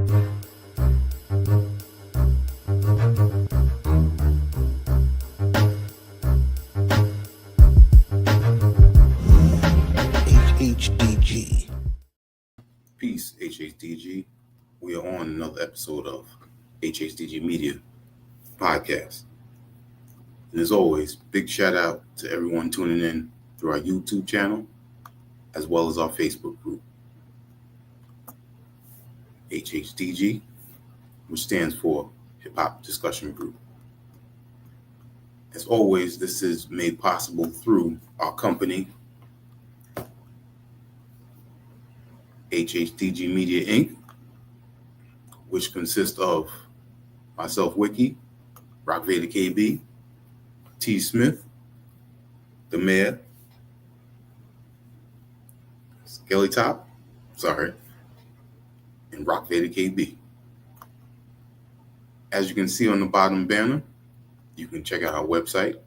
HHDG. Peace, HHDG. We are on another episode of HHDG Media Podcast. And as always, big shout out to everyone tuning in through our YouTube channel, as well as our Facebook group. HHDG, which stands for Hip Hop Discussion Group. As always, this is made possible through our company, HHDG Media Inc., which consists of myself, Wiki, Rock Vader KB, T. Smith, the Mayor, Skelly Top, and Rock Vader KB. As you can see on the bottom banner, you can check out our website,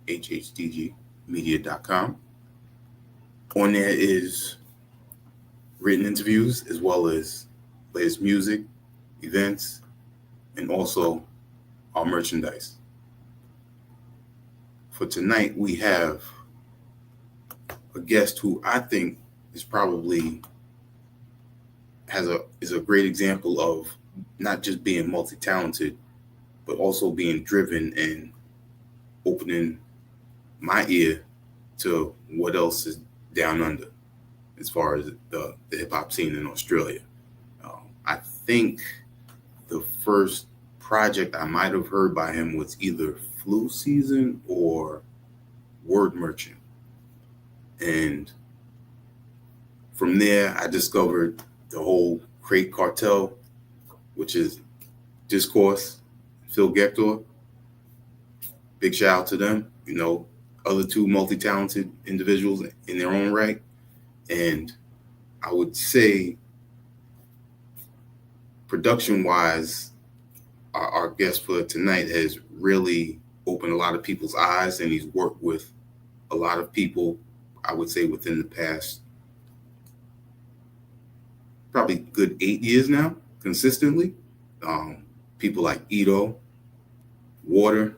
hhdgmedia.com. On there is written interviews as well as latest music, events, and also our merchandise. For tonight, we have a guest who I think is probably is a great example of not just being multi-talented, but also being driven and opening my ear to what else is down under as far as the hip-hop scene in Australia. I think the first project I might have heard by him was either Flu Season or Word Merchant. And from there, I discovered the whole Crate Cartel, which is Discourse, Phil Gector. Big shout out to them. Other two multi-talented individuals in their own right. And I would say, production-wise, our guest for tonight has really opened a lot of people's eyes, and he's worked with a lot of people, I would say, within the past probably good 8 years now, consistently. People like Ito, Water,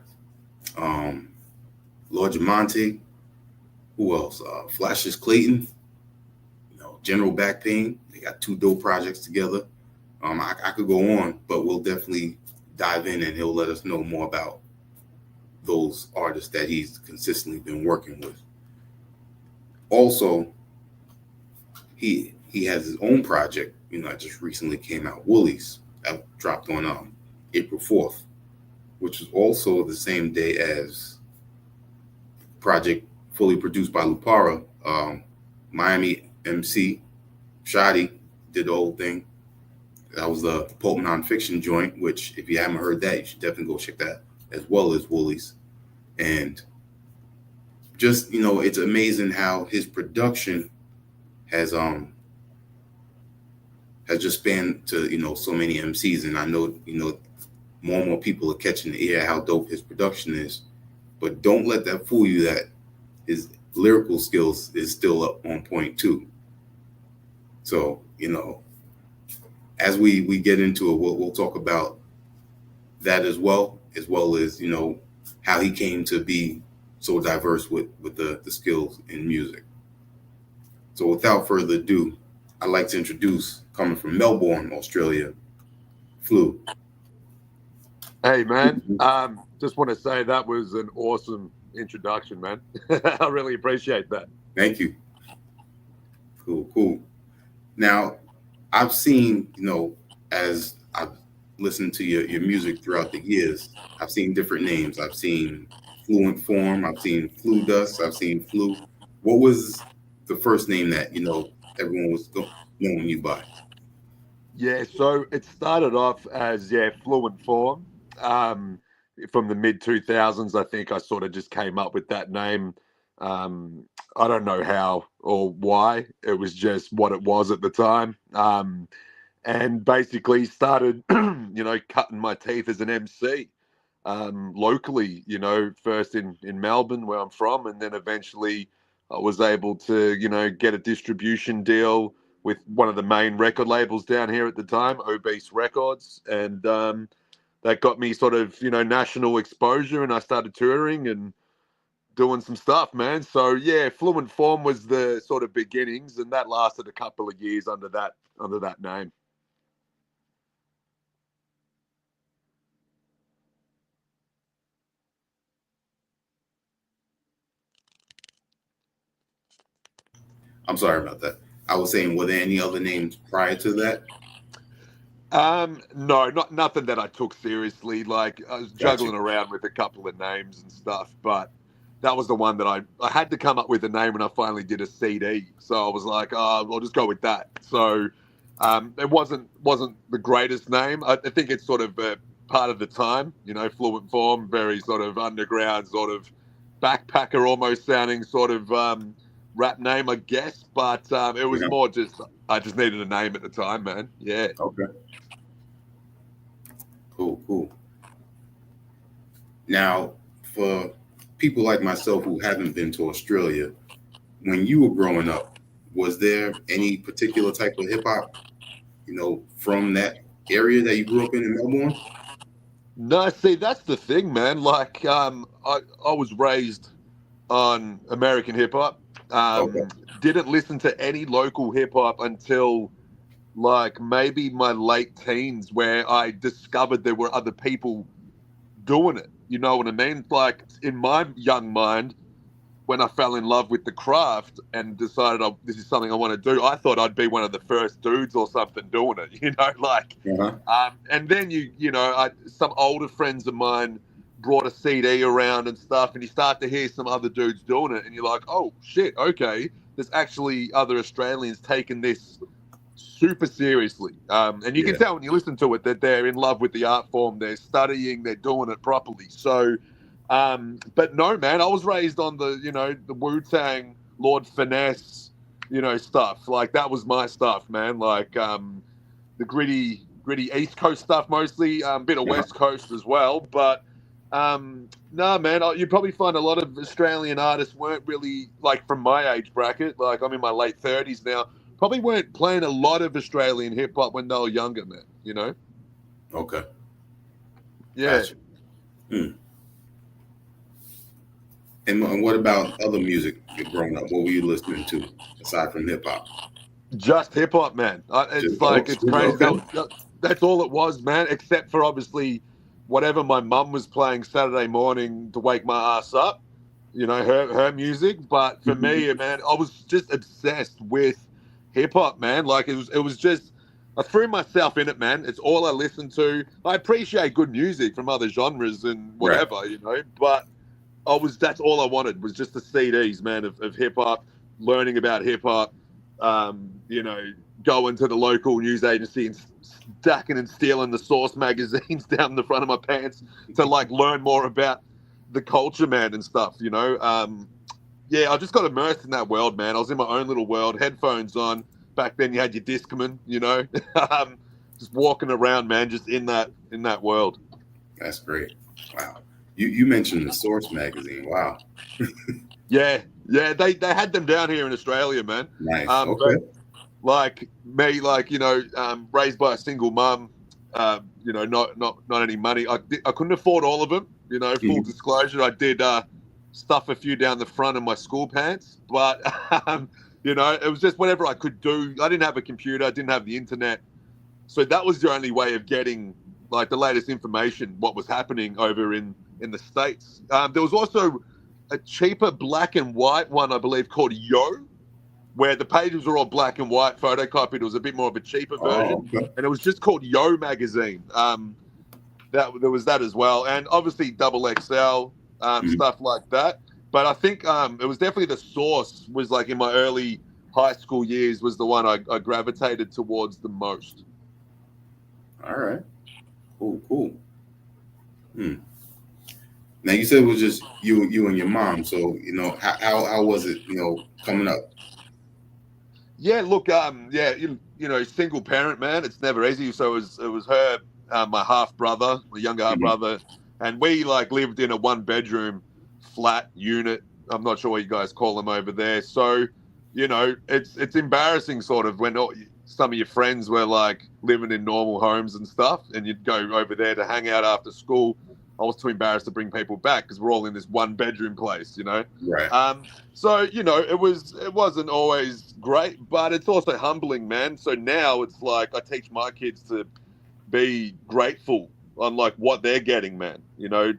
Lord Jamonte, who else? Flashes Clayton, General Back Pain. They got two dope projects together. I could go on, but we'll definitely dive in and he'll let us know more about those artists that he's consistently been working with. Also, he has his own project, that just recently came out, Woolies, that dropped on April 4th, which was also the same day as project fully produced by Lupara. Miami MC Shadi did the whole thing. That was the Pulp Nonfiction joint, which if you haven't heard that, you should definitely go check that, as well as Woolies. And just, it's amazing how his production has just spanned to, so many MCs. And I know, more and more people are catching the ear how dope his production is. But don't let that fool you that his lyrical skills is still up on point too. So, as we get into it, we'll talk about that as well as, how he came to be so diverse with the skills in music. So without further ado, I'd like to introduce, coming from Melbourne, Australia, Flu. Hey, man. Just want to say that was an awesome introduction, man. I really appreciate that. Thank you. Cool. Now, I've seen, as I've listened to your music throughout the years, I've seen different names. I've seen Fluent Form, I've seen Flu Dust, I've seen Flu. What was the first name that, everyone was knowing you by? Yeah, so it started off as, Fluent Form. From the mid-2000s, I think I sort of just came up with that name. I don't know how or why. It was just what it was at the time. And basically started, cutting my teeth as an MC locally, first in Melbourne, where I'm from, and then eventually I was able to, get a distribution deal with one of the main record labels down here at the time, Obese Records, and that got me sort of, national exposure, and I started touring and doing some stuff, man. So yeah, Fluent Form was the sort of beginnings, and that lasted a couple of years under that name. I'm sorry about that. I was saying, were there any other names prior to that? No, nothing that I took seriously. Like, I was juggling around with a couple of names and stuff, but that was the one that I had to come up with a name when I finally did a CD. So I was like, oh, I'll just go with that. So it wasn't the greatest name. I think it's sort of part of the time, Fluent Form, very sort of underground, sort of backpacker almost sounding sort of rap name, I guess. But it was more just, I just needed a name at the time, man. Yeah. Okay. Cool. Now, for people like myself who haven't been to Australia, when you were growing up, was there any particular type of hip hop, from that area that you grew up in Melbourne? No, see, that's the thing, man. Like, I was raised on American hip hop. Didn't listen to any local hip hop until like maybe my late teens, where I discovered there were other people doing it. You know what I mean? Like, in my young mind, when I fell in love with the craft and decided this is something I want to do, I thought I'd be one of the first dudes or something doing it, like, and then some older friends of mine brought a CD around and stuff, and you start to hear some other dudes doing it, and you're like, oh shit, okay, there's actually other Australians taking this super seriously, and you can tell when you listen to it that they're in love with the art form, they're studying, they're doing it properly. So but no, man, I was raised on the Wu-Tang, Lord Finesse, stuff. Like, that was my stuff, man. Like, the gritty East Coast stuff mostly, a bit of West Coast as well. But no, man, you probably find a lot of Australian artists weren't really, like, from my age bracket. Like, I'm in my late 30s now. Probably weren't playing a lot of Australian hip hop when they were younger, man. Okay. Yeah. Gotcha. And what about other music growing up? What were you listening to aside from hip hop? Just hip hop, man. It's crazy. Okay. That's all it was, man. Except for obviously whatever my mum was playing Saturday morning to wake my ass up. Her music. But for me, man, I was just obsessed with hip hop, man. Like, it was just, I threw myself in it, man. It's all I listened to. I appreciate good music from other genres and whatever, but that's all I wanted, was just the CDs, man, of hip hop, learning about hip hop, going to the local news agency and stacking and stealing the Source magazines down the front of my pants to, like, learn more about the culture, man, and stuff, I just got immersed in that world, man. I was in my own little world, headphones on. Back then you had your Discman, just walking around, man, just in that world. That's great. Wow. You mentioned the Source magazine. Wow. Yeah, they had them down here in Australia, man. Nice. Okay. But, like me, raised by a single mum, not any money. I couldn't afford all of them. Full disclosure, I did stuff a few down the front of my school pants, but it was just whatever I could do. I didn't have a computer, I didn't have the internet, so that was the only way of getting, like, the latest information, what was happening over in the States. There was also a cheaper black and white one, I believe, called Yo, where the pages were all black and white, photocopied. It was a bit more of a cheaper version, and it was just called Yo magazine. There was that as well, and obviously Double XL, stuff like that. But I think it was definitely the Source was, like, in my early high school years, was the one I gravitated towards the most. All right. Cool. Now, you said it was just you and your mom. So, how was it, coming up? Yeah, look, single parent, man. It's never easy. So it was her, my half brother, my younger half brother, and we, like, lived in a 1-bedroom flat unit. I'm not sure what you guys call them over there. So you know, it's embarrassing sort of when some of your friends were like living in normal homes and stuff, and you'd go over there to hang out after school. I was too embarrassed to bring people back because we're all in this one bedroom place, you know. Right. So you know, it wasn't always great, but it's also humbling, man. So now it's like I teach my kids to be grateful on like what they're getting, man. You know,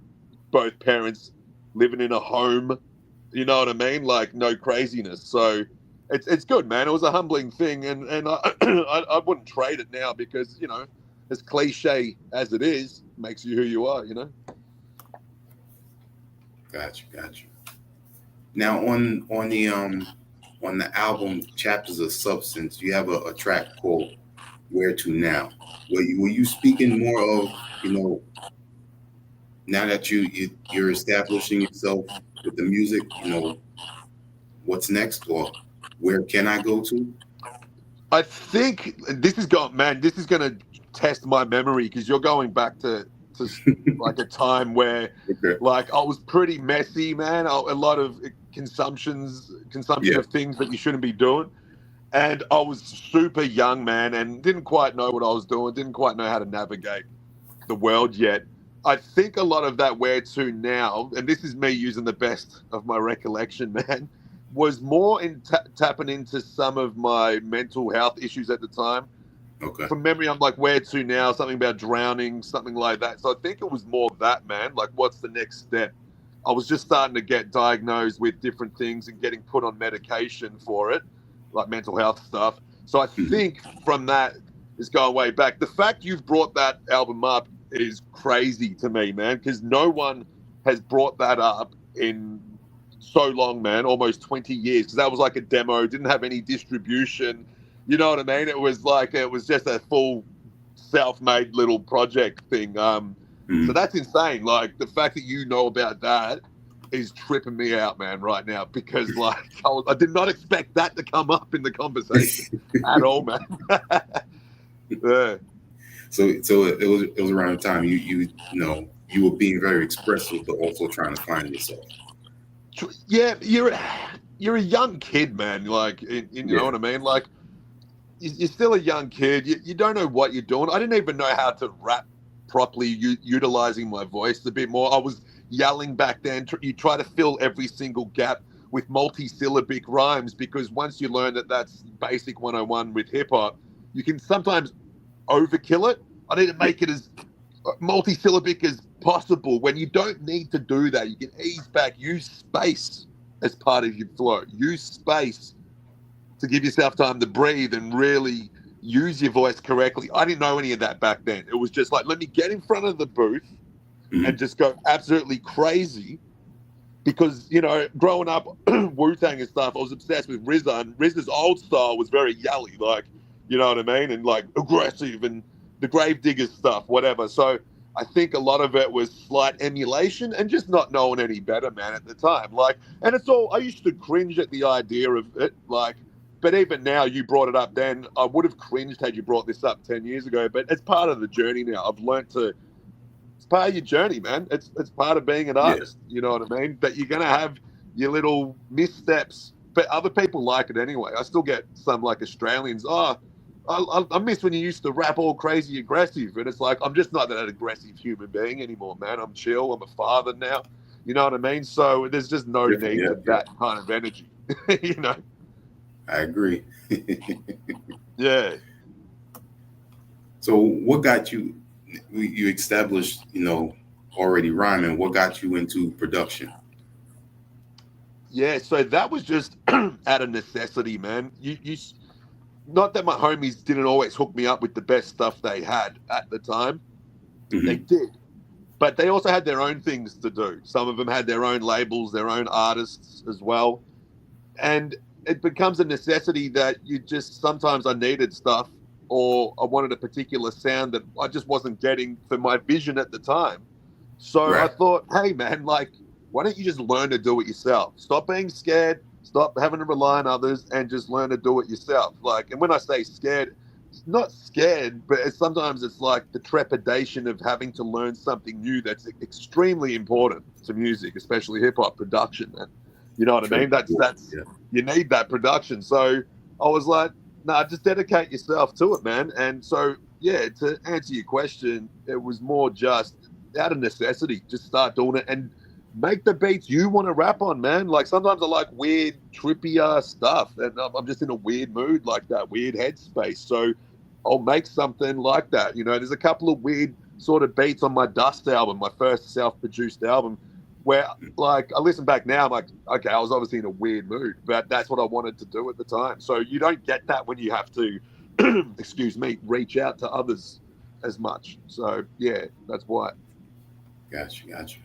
both parents living in a home, you know what I mean? Like no craziness. So it's good, man. It was a humbling thing, and I I wouldn't trade it now because you know, as cliche as it is, makes you who you are. You know. Gotcha. Now on the album Chapters of Substance, you have a track called Where to Now. Were you speaking more of, you know, now that you're establishing yourself with the music, you know, what's next, or where can I go to? I think this is going, man. This is going to test my memory because you're going back to like a time where, Okay. like, I was pretty messy, man. A lot of consumption Yeah. of things that you shouldn't be doing, and I was super young, man, and didn't quite know what I was doing. Didn't quite know how to navigate the world yet. I think a lot of that where to now, and this is me using the best of my recollection, man, was more in tapping into some of my mental health issues at the time. Okay. From memory, I'm like, where to now? Something about drowning, something like that. So I think it was more of that, man. Like, what's the next step? I was just starting to get diagnosed with different things and getting put on medication for it, like mental health stuff. So I think from that, it's going way back. The fact you've brought that album up is crazy to me, man, because no one has brought that up in so long, man, almost 20 years. Because that was like a demo, didn't have any distribution. You know what I mean? It was just a full self-made little project thing. So that's insane. Like the fact that you know about that is tripping me out, man, right now because like I did not expect that to come up in the conversation at all, man. Yeah. So it was around the time you know you were being very expressive, but also trying to find yourself. Yeah, you're a young kid, man. Like, you know what I mean? Like, you're still a young kid. You don't know what you're doing. I didn't even know how to rap properly, utilizing my voice a bit more. I was yelling back then. You try to fill every single gap with multi-syllabic rhymes because once you learn that that's basic 101 with hip hop, you can sometimes overkill it. I need to make it as multi-syllabic as possible. When you don't need to do that, you can ease back, use space as part of your flow. Use space to give yourself time to breathe and really use your voice correctly. I didn't know any of that back then. It was just like, let me get in front of the booth and just go absolutely crazy. Because, you know, growing up, Wu-Tang and stuff, I was obsessed with RZA, and RZA's old style was very yelly, like, you know what I mean? And like aggressive and the Gravediggers stuff, whatever. So I think a lot of it was slight emulation and just not knowing any better, man, at the time. Like, and it's all, I used to cringe at the idea of it, like, but even now, you brought it up then. I would have cringed had you brought this up 10 years ago, but it's part of the journey now. I've learned to, it's part of your journey, man. It's part of being an artist, you know what I mean? But you're going to have your little missteps, but other people like it anyway. I still get some like Australians, I miss when you used to rap all crazy aggressive. And it's like, I'm just not that aggressive human being anymore, man. I'm chill. I'm a father now. You know what I mean? So there's just no need for that kind of energy, you know? I agree. Yeah. So what got you established, you know, already rhyming, what got you into production? Yeah, so that was just out of necessity, man. You not that my homies didn't always hook me up with the best stuff they had at the time. They did. But they also had their own things to do. Some of them had their own labels, their own artists as well. And it becomes a necessity that you just sometimes I needed stuff or I wanted a particular sound that I just wasn't getting for my vision at the time. So I thought, hey, man, like, why don't you just learn to do it yourself? Stop being scared, stop having to rely on others, and just learn to do it yourself. Like, and when I say scared, not scared, but sometimes it's like the trepidation of having to learn something new that's extremely important to music, especially hip hop production, man. You know what I True. mean? That's Yeah. you need that production. So I was like, nah, just dedicate yourself to it, man. And so yeah, to answer your question, it was more just out of necessity. Just start doing it and make the beats you want to rap on, man. Like sometimes I like weird, trippier stuff, and I'm just in a weird mood, like that weird headspace. So I'll make something like that. You know, there's a couple of weird sort of beats on my Dust album, my first self-produced album, where like I listen back now, I'm like, okay, I was obviously in a weird mood, but that's what I wanted to do at the time. So you don't get that when you have to, excuse me, reach out to others as much. So yeah, that's why. Gotcha.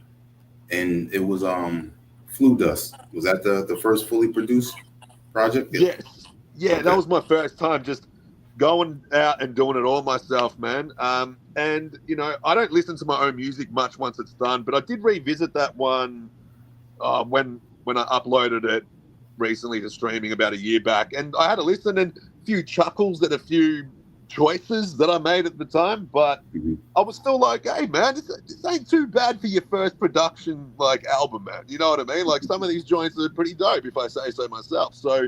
And it was Flu Dust. Was that the first fully produced project? Yeah. Yes, yeah, that Okay. was my first time just going out and doing it all myself, man. And you know, I don't listen to my own music much once it's done, but I did revisit that one when I uploaded it recently to streaming about a year back, and I had a listen and a few chuckles at a few choices that I made at the time, but Mhm. I was still like, hey man, this ain't too bad for your first production like album, man. You know what I mean? Like some of these joints are pretty dope if I say so myself. So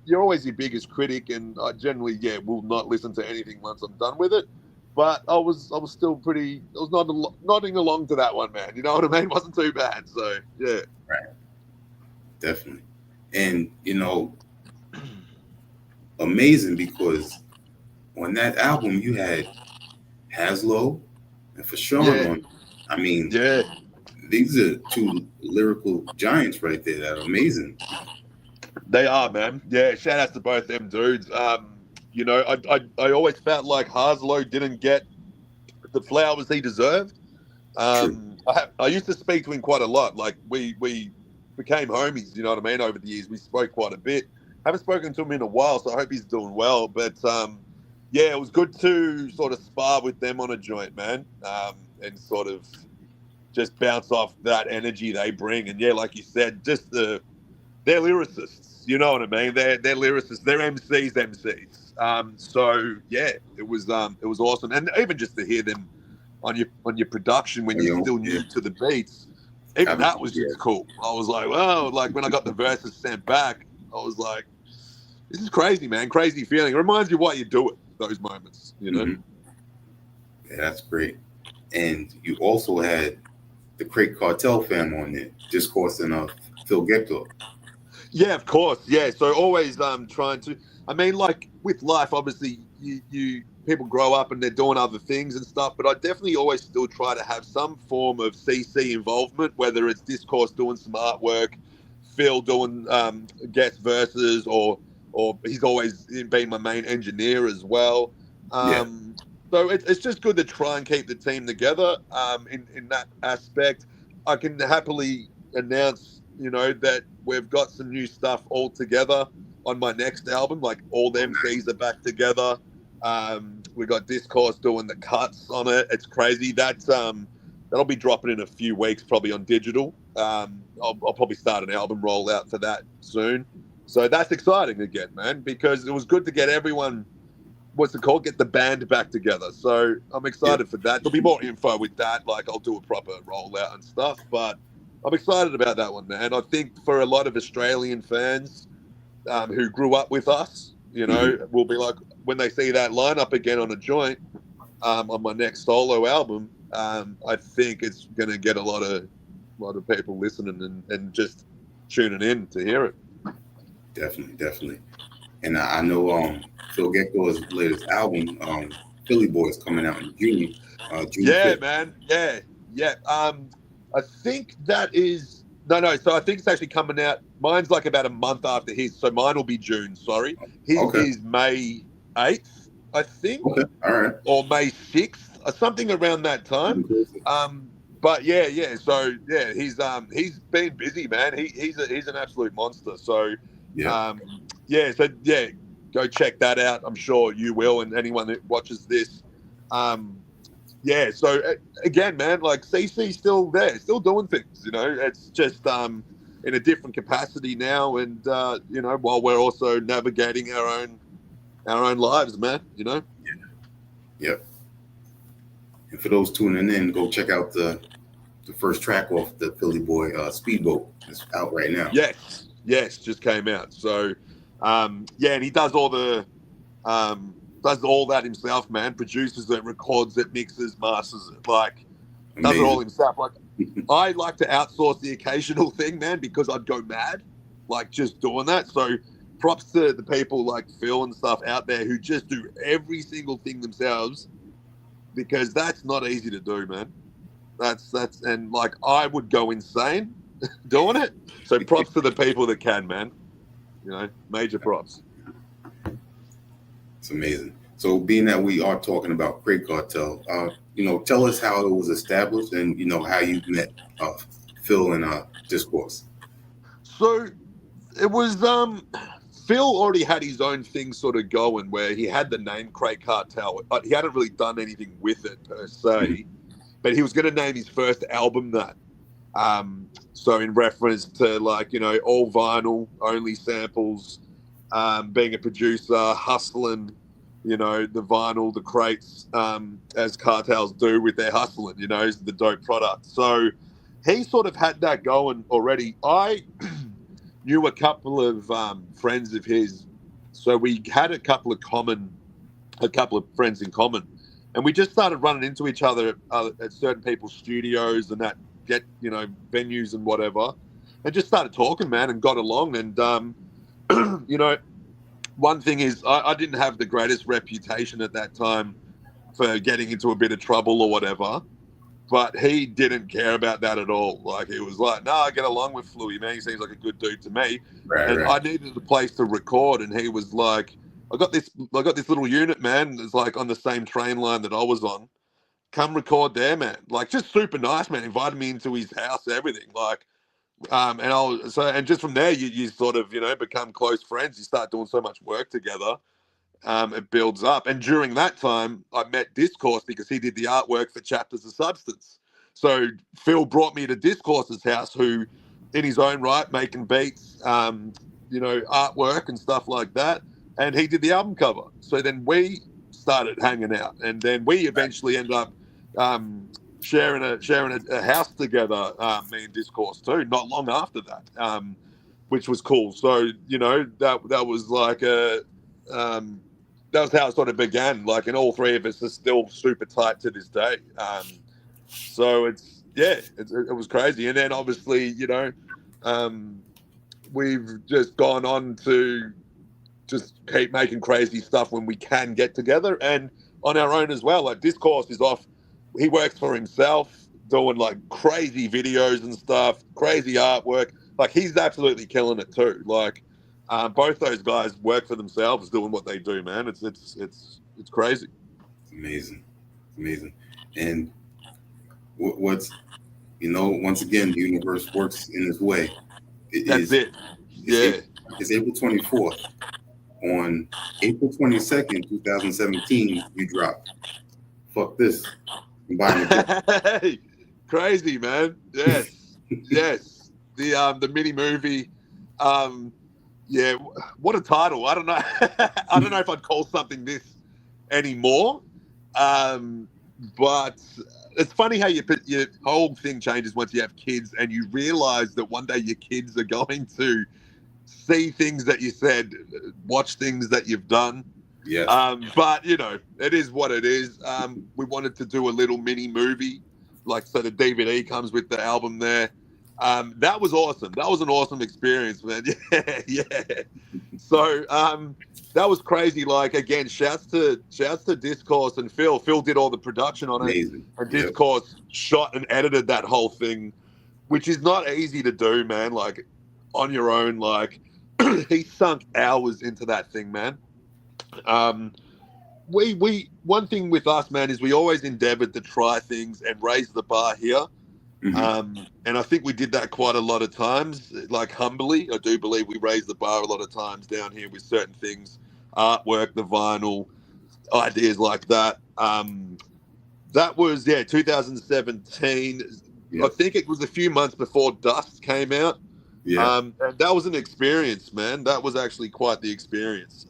you're always your biggest critic, and I generally, yeah, will not listen to anything once I'm done with it. But I was still pretty. I was nodding along to that one, man. You know what I mean? It wasn't too bad. So yeah, Right. Definitely. And amazing because on that album you had Haslo and Fashawn yeah, on. I mean, yeah. these are two lyrical giants right there. That are amazing. They are, man. Yeah, shout outs to both them dudes. You know, I always felt like Harslow didn't get the flowers he deserved. True. I used to speak to him quite a lot. Like we became homies. You know what I mean? Over the years, we spoke quite a bit. Haven't spoken to him in a while, so I hope he's doing well. But yeah, it was good to sort of spar with them on a joint, man, and sort of just bounce off that energy they bring. And yeah, like you said, just they're lyricists. You know what I mean? They're lyricists. They're MCs. So yeah, it was awesome, and even just to hear them on your production when you're still Yeah. new to the beats, even that was Yeah. just cool. I was like, wow, like when I got the verses sent back, I was like, this is crazy, man, crazy feeling. It reminds you why you do it. Those moments, you know. Hmm. Yeah, that's great. And you also had the Crate Cartel fam on there, Discourse and Phil Gector. Yeah, of course. Yeah. So always trying to I mean, like with life, obviously you people grow up and they're doing other things and stuff, but I definitely always still try to have some form of CC involvement, whether it's Discourse doing some artwork, Phil doing guest verses, or he's always been my main engineer as well. Yeah. So it's just good to try and keep the team together in that aspect. I can happily announce, you know, that we've got some new stuff all together on my next album. Like all the MCs are back together. We got Discourse doing the cuts on it. It's crazy. That'll be dropping in a few weeks, probably on digital. I'll probably start an album rollout for that soon. So that's exciting again, man, because it was good to get everyone. What's it called? Get the band back together. So I'm Yeah. excited for that. There'll be more info with that. Like I'll do a proper rollout and stuff, but I'm excited about that one, man. I think for a lot of Australian fans who grew up with us, you Hmm. know, will be like when they see that lineup again on a joint on my next solo album. I think it's going to get a lot of people listening and just tuning in to hear it. Definitely. And I know Phil Gector's latest album, Philly Boys, coming out in June Yeah, 5th. man. Yeah, yeah. I think that is no. So I think it's actually coming out. Mine's like about a month after his. So mine will be June. Sorry, his Okay. is May 8th, I think, Okay. All right. or May 6th, or something around that time. But yeah. So yeah, he's been busy, man. He's an absolute monster. So Yeah. um, yeah. So yeah, go check that out. I'm sure you will, and anyone that watches this. Yeah, so again, man, like CC's still there, still doing things. You know, it's just in a different capacity now, and you know, while we're also navigating our own lives, man. You know. Yep. And for those tuning in, go check out the the first track off the Philly Boy Speedboat. It's out right now. Yes, just came out. So, yeah, and he does all that himself, man. Produces it, records it, mixes, masters it, like does it all himself. Like I like to outsource the occasional thing, man, because I'd go mad, like just doing that. So props to the people like Phil and stuff out there who just do every single thing themselves, because that's not easy to do, man. That's and like I would go insane doing it. So props to the people that can, man. You know, major props. It's amazing. So being that we are talking about Crate Cartel, tell us how it was established and how you met Phil and Discourse. So it was Phil already had his own thing sort of going where he had the name Crate Cartel. He hadn't really done anything with it per se, but he was going to name his first album that. So in reference to like, all vinyl, only samples, being a producer, hustling, the vinyl, the crates, as cartels do with their hustling, is the dope product. So he sort of had that going already. I knew a couple of friends of his. So we had a couple of friends in common, and we just started running into each other at certain people's studios and that get, venues and whatever, and just started talking, man, and got along. And, one thing is I didn't have the greatest reputation at that time for getting into a bit of trouble or whatever, but he didn't care about that at all. Like, he was like, no, I get along with Fluey, man. He seems like a good dude to me. Right. I needed a place to record, and he was like, I got this little unit, man. It's like on the same train line that I was on. Come record there, man. Like, just super nice, man. Invited me into his house, everything. Like, and just from there, you sort of, become close friends. You start doing so much work together. It builds up. And during that time, I met Discourse because he did the artwork for Chapters of Substance. So Phil brought me to Discourse's house, who, in his own right, making beats, artwork and stuff like that. And he did the album cover. So then we started hanging out, and then we eventually ended up sharing a house together, me and Discourse too, not long after that, which was cool. So, that was like that was how it sort of began. Like, and all three of us are still super tight to this day. So it was crazy. And then obviously, we've just gone on to just keep making crazy stuff when we can get together, and on our own as well. Like, Discourse is off. He works for himself, doing like crazy videos and stuff, crazy artwork. Like, he's absolutely killing it too. Like, both those guys work for themselves, doing what they do, man. It's crazy. Amazing. And what's once again, the universe works in this way. It's April 24th. On April 22nd, 2017, you dropped Fuck This. Hey, crazy, man. Yes. The mini movie. What a title. I don't know. I don't know if I'd call something this anymore. But it's funny how your whole thing changes once you have kids, and you realize that one day your kids are going to see things that you said, watch things that you've done. Yeah. But it is what it is. We wanted to do a little mini movie, like, so the DVD comes with the album there. That was awesome. That was an awesome experience, man. Yeah. So that was crazy. Like, again, shouts to Discourse and Phil. Phil did all the production on Amazing. it, and Discourse shot and edited that whole thing, which is not easy to do, man. Like, on your own, like, he sunk hours into that thing, man. We one thing with us, man, is we always endeavored to try things and raise the bar here. Mm-hmm. And I think we did that quite a lot of times, like, humbly. I do believe we raised the bar a lot of times down here with certain things, artwork, the vinyl, ideas like that. That was 2017. Yeah. I think it was a few months before Dust came out. Yeah. And that was an experience, man. That was actually quite the experience.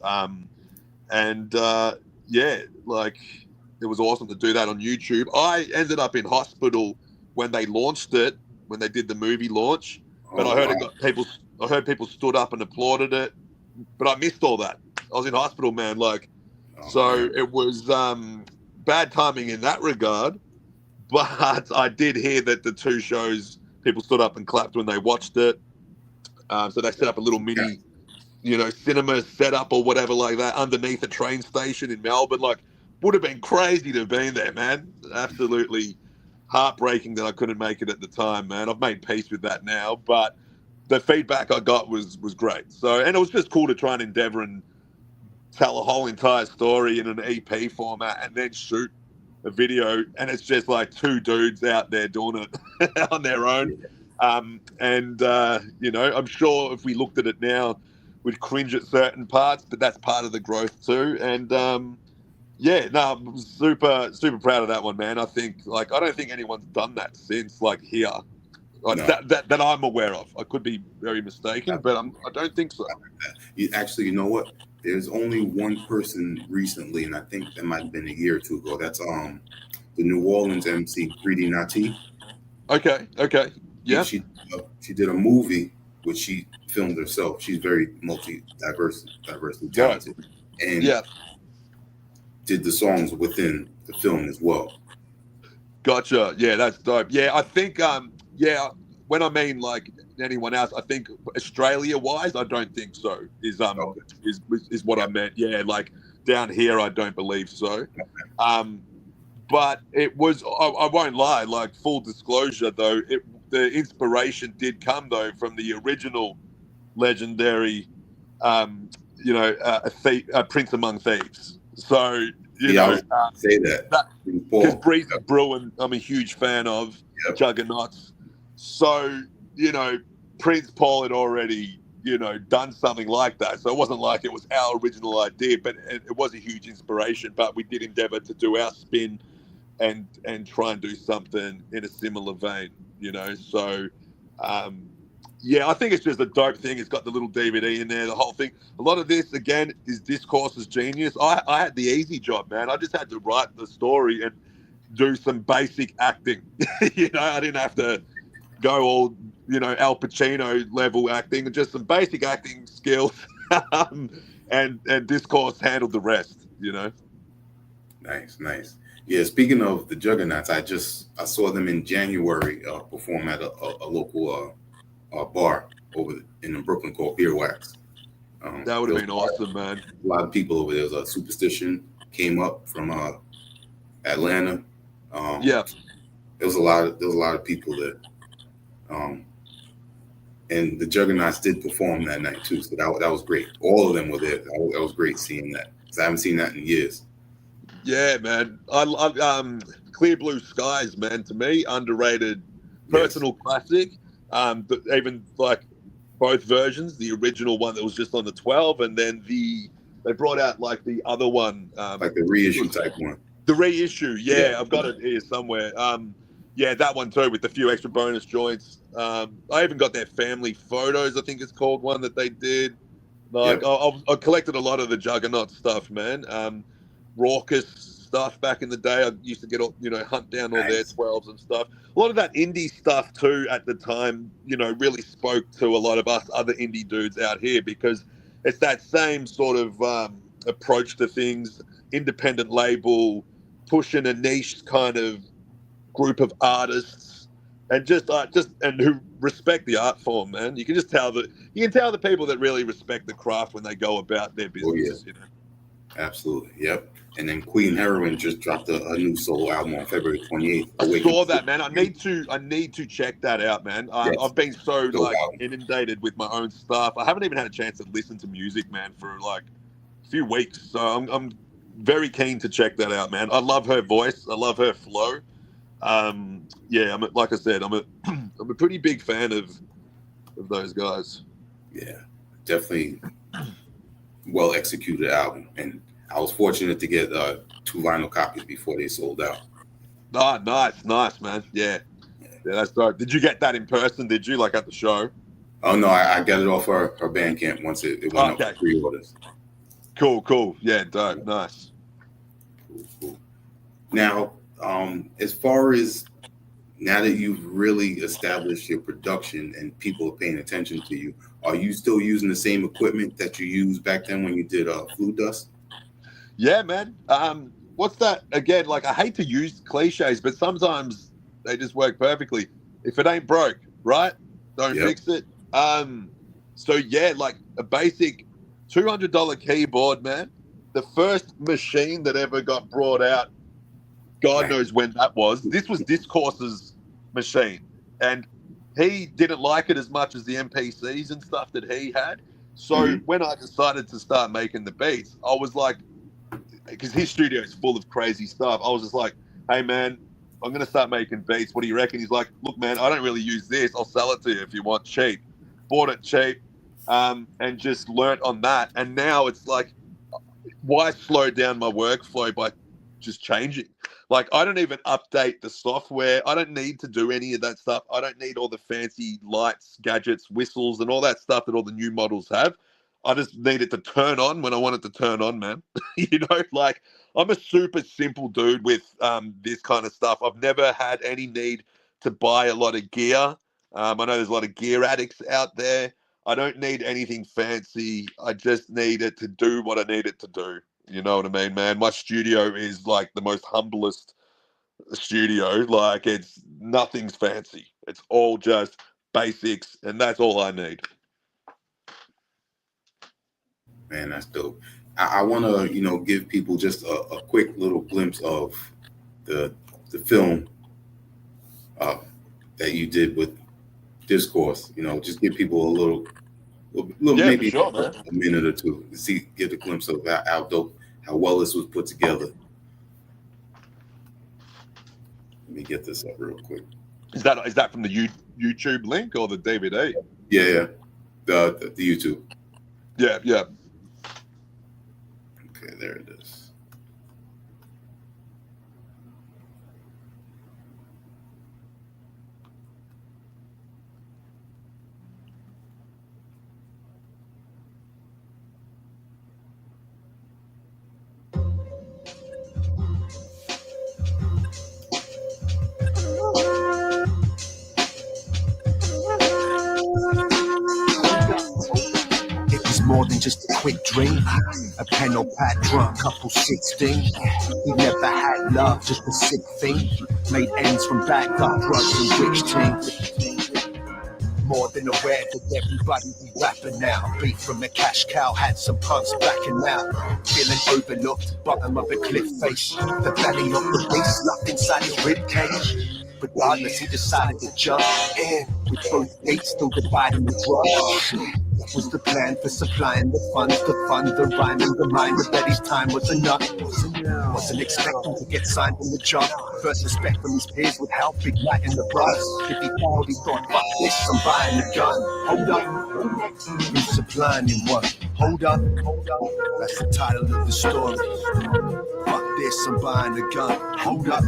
Like, it was awesome to do that on YouTube. I ended up in hospital when they launched it, when they did the movie launch. But Oh, I heard wow. it got people. I heard people stood up and applauded it, but I missed all that. I was in hospital, man. Like, Oh, so man. it was bad timing in that regard. But I did hear that the two shows, people stood up and clapped when they watched it. So they set up a little mini, cinema setup or whatever like that underneath a train station in Melbourne. Like, would have been crazy to have been there, man. Absolutely heartbreaking that I couldn't make it at the time, man. I've made peace with that now, but the feedback I got was great. So, and it was just cool to try and endeavor and tell a whole entire story in an EP format and then shoot a video. And it's just like two dudes out there doing it on their own. I'm sure if we looked at it now, we'd cringe at certain parts, but that's part of the growth too. And I'm super, super proud of that one, man. I think, like, I don't think anyone's done that since, like, here. Like, No. that I'm aware of. I could be very mistaken, but I don't think so. You know what? There's only one person recently, and I think that might have been a year or two ago. That's the New Orleans MC 3D Nati. Okay. Yeah. She did a movie which she filmed herself. She's very diversely talented, and Yeah. did the songs within the film as well. Gotcha. Yeah, that's dope. Yeah, I think when I mean like anyone else, I think Australia wise, I don't think so. Is what I meant. Yeah, like down here, I don't believe so. But it was. I won't lie. Like, full disclosure, though, the inspiration did come though from the original legendary, Prince Among Thieves. So I was say that because Breezy Bruin, I'm a huge fan of. Juggernauts. So, Prince Paul had already, done something like that. So it wasn't like it was our original idea, but it was a huge inspiration. But we did endeavor to do our spin and try and do something in a similar vein, So, I think it's just a dope thing. It's got the little DVD in there, the whole thing. A lot of this, again, is Discourse's genius. I had the easy job, man. I just had to write the story and do some basic acting. I didn't have to go all, Al Pacino level acting, and just some basic acting skills. and Discourse handled the rest, Nice. Yeah, speaking of the Juggernauts, I saw them in January perform at a local bar over in Brooklyn called Beerwax. That would have been awesome, man. A lot of people over there. There was a Superstition came up from Atlanta. There was a lot of people there. And the Juggernauts did perform that night too, so that was great. All of them were there. That was great seeing that, because I haven't seen that in years. Yeah, man. I love Clear Blue Skies, man. To me, underrated personal classic. Even like both versions, the original one that was just on the 12, and then they brought out like the other one, like the reissue type one. The reissue, yeah, I've got it here somewhere. That one too, with a few extra bonus joints. I even got their family photos, I think it's called, one that they did. Like, I collected a lot of the Juggernaut stuff, man. Raucous stuff back in the day. I used to get hunt down all their 12s and stuff. A lot of that indie stuff too at the time, really spoke to a lot of us other indie dudes out here, because it's that same sort of approach to things, independent label, pushing a niche kind of group of artists, and just who respect the art form, man. You can just tell the people that really respect the craft when they go about their business. Absolutely, yep. And then Queen Heroin just dropped a new solo album on February 28th. I saw that, man. I need to check that out, man. I've been so inundated with my own stuff. I haven't even had a chance to listen to music, man, for like a few weeks. So I'm very keen to check that out, man. I love her voice. I love her flow. Like I said, I'm a pretty big fan of those guys. Yeah, definitely well executed album, and I was fortunate to get 2 vinyl copies before they sold out. Ah, nice, man. Yeah, that's dope. Did you get that in person? Did you, like, at the show? Oh no, I got it off her Bandcamp once it went up for pre-orders. Cool. Yeah, dope. Nice. Cool. Now, as far as now that you've really established your production and people are paying attention to you, are you still using the same equipment that you used back then when you did Flu Dust? Yeah, man. What's that again? Like, I hate to use cliches, but sometimes they just work perfectly. If it ain't broke, right? Don't Yep. fix it. So yeah, like a basic $200 keyboard, man. The first machine that ever got brought out, God Right. knows when that was. This was Discourse's machine, and he didn't like it as much as the MPCs and stuff that he had. So Hmm. when I decided to start making the beats, I was like, because his studio is full of crazy stuff. I was just like, hey man, I'm gonna start making beats. What do you reckon? He's like, look man, I don't really use this. I'll sell it to you if you want cheap. Bought it cheap, and just learnt on that. And now it's like, why slow down my workflow by just changing? Like, I don't even update the software. I don't need to do any of that stuff. I don't need all the fancy lights, gadgets, whistles, and all that stuff that all the new models have. I just need it to turn on when I want it to turn on, man. Like, I'm a super simple dude with this kind of stuff. I've never had any need to buy a lot of gear. I know there's a lot of gear addicts out there. I don't need anything fancy. I just need it to do what I need it to do. You know what I mean, man? My studio is like the most humblest studio. Like, it's nothing's fancy. It's all just basics, and that's all I need. Man, that's dope. I want to, give people just a quick little glimpse of the film uh, that you did with Discourse. Just give people a little Yeah, for maybe sure, a man. minute or two to give a glimpse of how dope, how well this was put together. Let me get this up real quick. Is that from the YouTube link or the DVD? Yeah, yeah, the YouTube. Yeah, yeah. Okay, there it is. It was more than just a quick drink, a pen or pad drunk, couple 16. He never had love, just a sick thing. Made ends from bad gut drugs and rich teams. More than aware that everybody be rapping now. Beef from a cash cow, had some punks backing out. Feeling overlooked, bottom of a cliff face. The belly of the beast locked inside his rib cage. Regardless, he decided to jump in. With both gates still dividing the drugs. What was the plan for supplying the funds to fund the rhyme and reminder that his time was enough? Wasn't expecting to get signed in the job. First respect from his peers would help igniting the buzz. If he failed, he thought, fuck this, I'm buying a gun. Hold up, who's supplying him one? Hold up, that's the title of the story. Fuck this, I'm buying a gun. Hold up,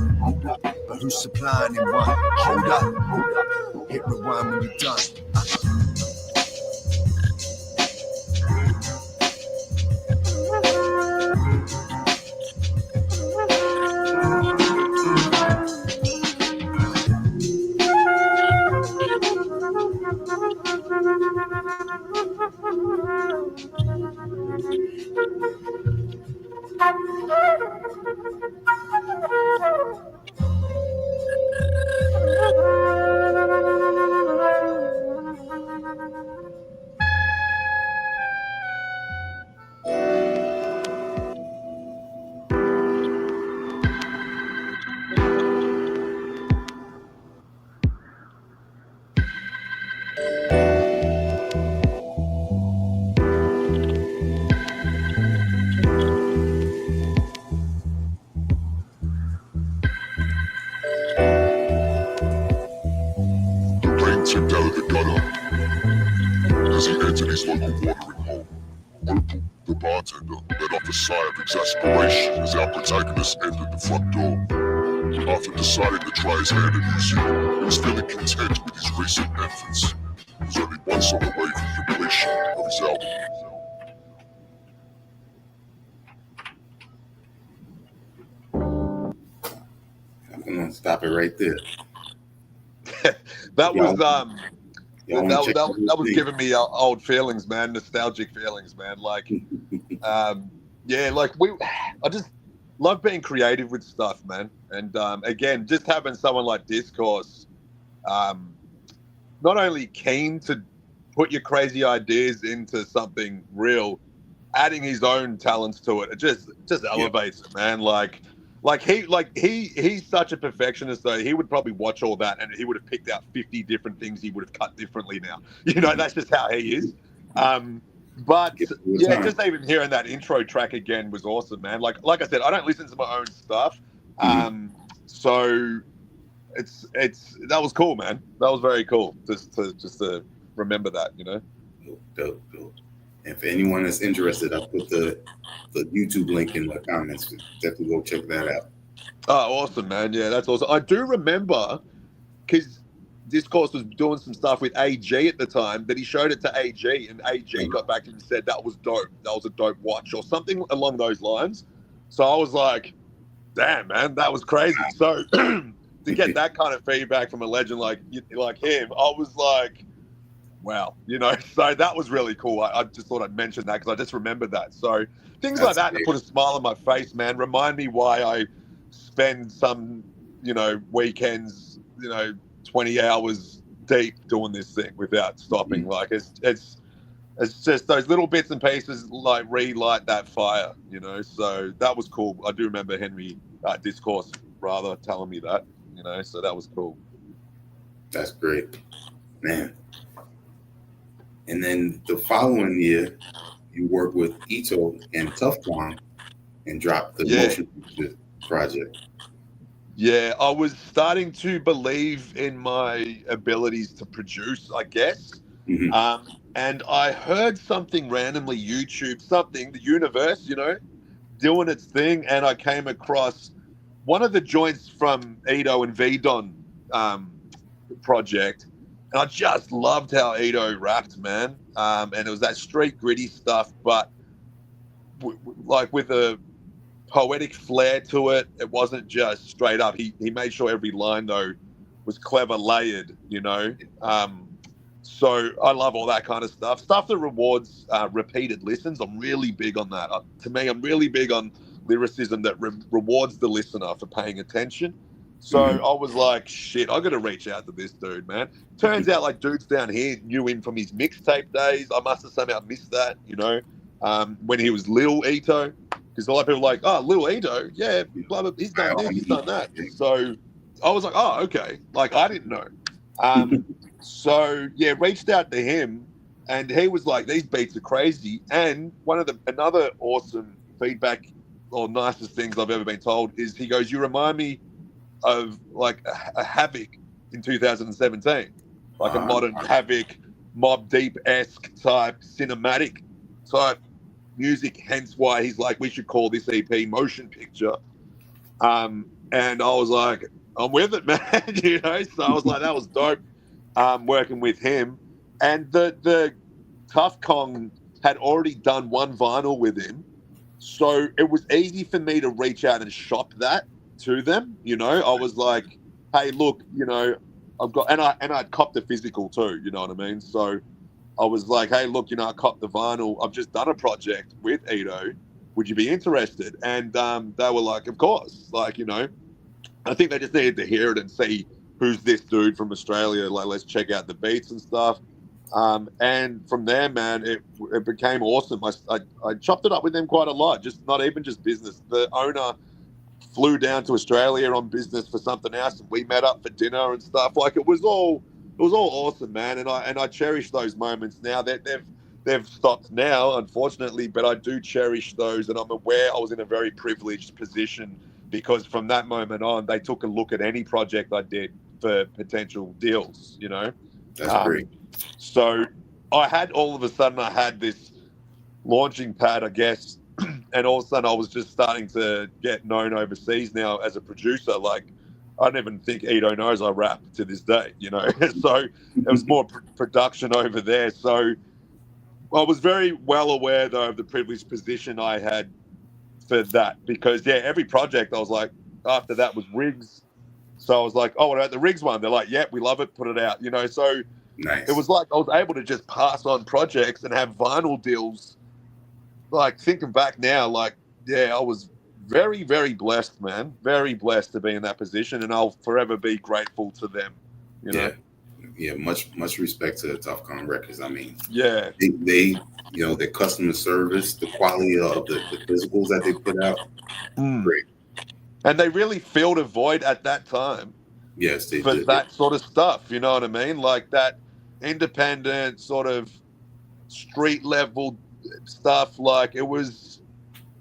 but who's supplying him one? Hold up, hit rewind when you're done. Tipped out of the gutter as he entered his local watering hole. Opal, the bartender, let off a sigh of exasperation as our protagonist entered the front door. After deciding to try his hand at music, he was feeling content with his recent efforts. He was only one song away from completion of his album. I'm gonna stop it right there. that was Y'all want to check out that was his giving me old feelings, man, nostalgic feelings, man. Like, yeah, like I just love being creative with stuff, man. And again, just having someone like Discourse, not only keen to put your crazy ideas into something real, adding his own talents to it, it just elevates it, man. He's such a perfectionist though. He would probably watch all that and he would have picked out 50 different things he would have cut differently now. You know, that's just how he is. But yeah, just even hearing that intro track again was awesome, man. Like I said, I don't listen to my own stuff. So it's that was cool, man. That was very cool just to remember that, you know. Dope. And for anyone that's interested, I'll put the YouTube link in the comments. Definitely go check that out. Oh, awesome, man. Yeah, that's awesome. I do remember because Discourse was doing some stuff with AG at the time that he showed it to AG and AG got back to him and said that was dope. That was a dope watch or something along those lines. So I was like, damn, man, that was crazy. So to get that kind of feedback from a legend like him, I was like, wow, you know, so that was really cool. I just thought I'd mention that because I just remembered that. So things like that put a smile on my face, man. Remind me why I spend some, you know, weekends, you know, 20 hours deep doing this thing without stopping. Like it's just those little bits and pieces like relight that fire, you know. So that was cool. I do remember Henry Discourse rather telling me that, you know. So that was cool. That's great, man. And then the following year, you worked with Ito and Tough Quan and dropped the motion picture project. Yeah, I was starting to believe in my abilities to produce, I guess. And I heard something randomly, YouTube, the universe, you know, doing its thing. And I came across one of the joints from Ito and V-Don project. And I just loved how Ito rapped, man. And it was that street gritty stuff, but like with a poetic flair to it. It wasn't just straight up. He made sure every line though was clever layered, you know. So I love all that kind of stuff that rewards repeated listens. I'm really big on that. To me, I'm really big on lyricism that rewards the listener for paying attention. So I was like, shit, I got to reach out to this dude, man. Turns out like dudes down here knew him from his mixtape days. I must have somehow missed that, you know, when he was Lil Ito. Because a lot of people are like, oh, Lil Ito, yeah, blah, blah, he's done this, he's done that. So I was like, oh, okay. Like, I didn't know. So, yeah, reached out to him, and he was like, these beats are crazy. And another awesome feedback or nicest things I've ever been told is he goes, you remind me of, like, a Havoc in 2017. Like a modern Havoc, Mobb Deep-esque type, cinematic type music, hence why he's like, we should call this EP motion picture. And I was like, I'm with it, man. You know, so I was like, that was dope. Working with him, and the Tough Kong had already done one vinyl with him, so it was easy for me to reach out and shop that to them. You know, I was like, hey, look, you know, I've got, and I'd copped the physical too. You know what I mean? So I was like, hey, look, you know, I copped the vinyl. I've just done a project with Ito. Would you be interested? And they were like, of course. Like, you know, I think they just needed to hear it and see who's this dude from Australia. Like, let's check out the beats and stuff. And from there, man, it became awesome. I chopped it up with them quite a lot. Just not even just business. The owner flew down to Australia on business for something else, and we met up for dinner and stuff. Like it was all awesome, man. And I cherish those moments now. That they've stopped now, unfortunately, but I do cherish those, and I'm aware I was in a very privileged position because from that moment on, they took a look at any project I did for potential deals. You know, that's great. So I had this launching pad, I guess. And all of a sudden, I was just starting to get known overseas now as a producer. Like, I don't even think Ito knows I rap to this day, you know. So it was more production over there. So I was very well aware, though, of the privileged position I had for that. Because, yeah, every project I was like, after that was Wigs, So I was like, oh, what about the Riggs one? They're like, yeah, we love it, put it out. So Nice. it was like I was able to just pass on projects and have vinyl deals. Like, thinking back now, like, yeah, I was very, very blessed, man. Very blessed to be in that position, and I'll forever be grateful to them. Yeah, much respect to Tufcon Records. I mean, Yeah. they their customer service, the quality of the physicals that they put out, great. And they really filled a void at that time. Yes, they for did. that sort of stuff. You know what I mean? Like that independent sort of street level stuff. Like it was,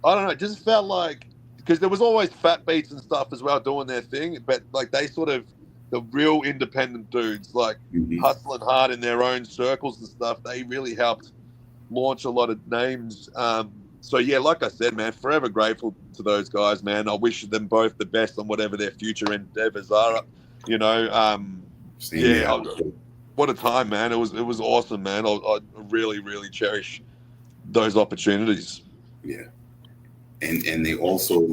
I don't know, it just felt like, because there was always Fat Beats and stuff as well doing their thing, but like they sort of, the real independent dudes, like hustling hard in their own circles and stuff, they really helped launch a lot of names. So yeah, like I said, man, forever grateful to those guys, man. I wish them both the best on whatever their future endeavors are. What a time, man. It was awesome, man. I really, really cherish those opportunities. Yeah. And they also,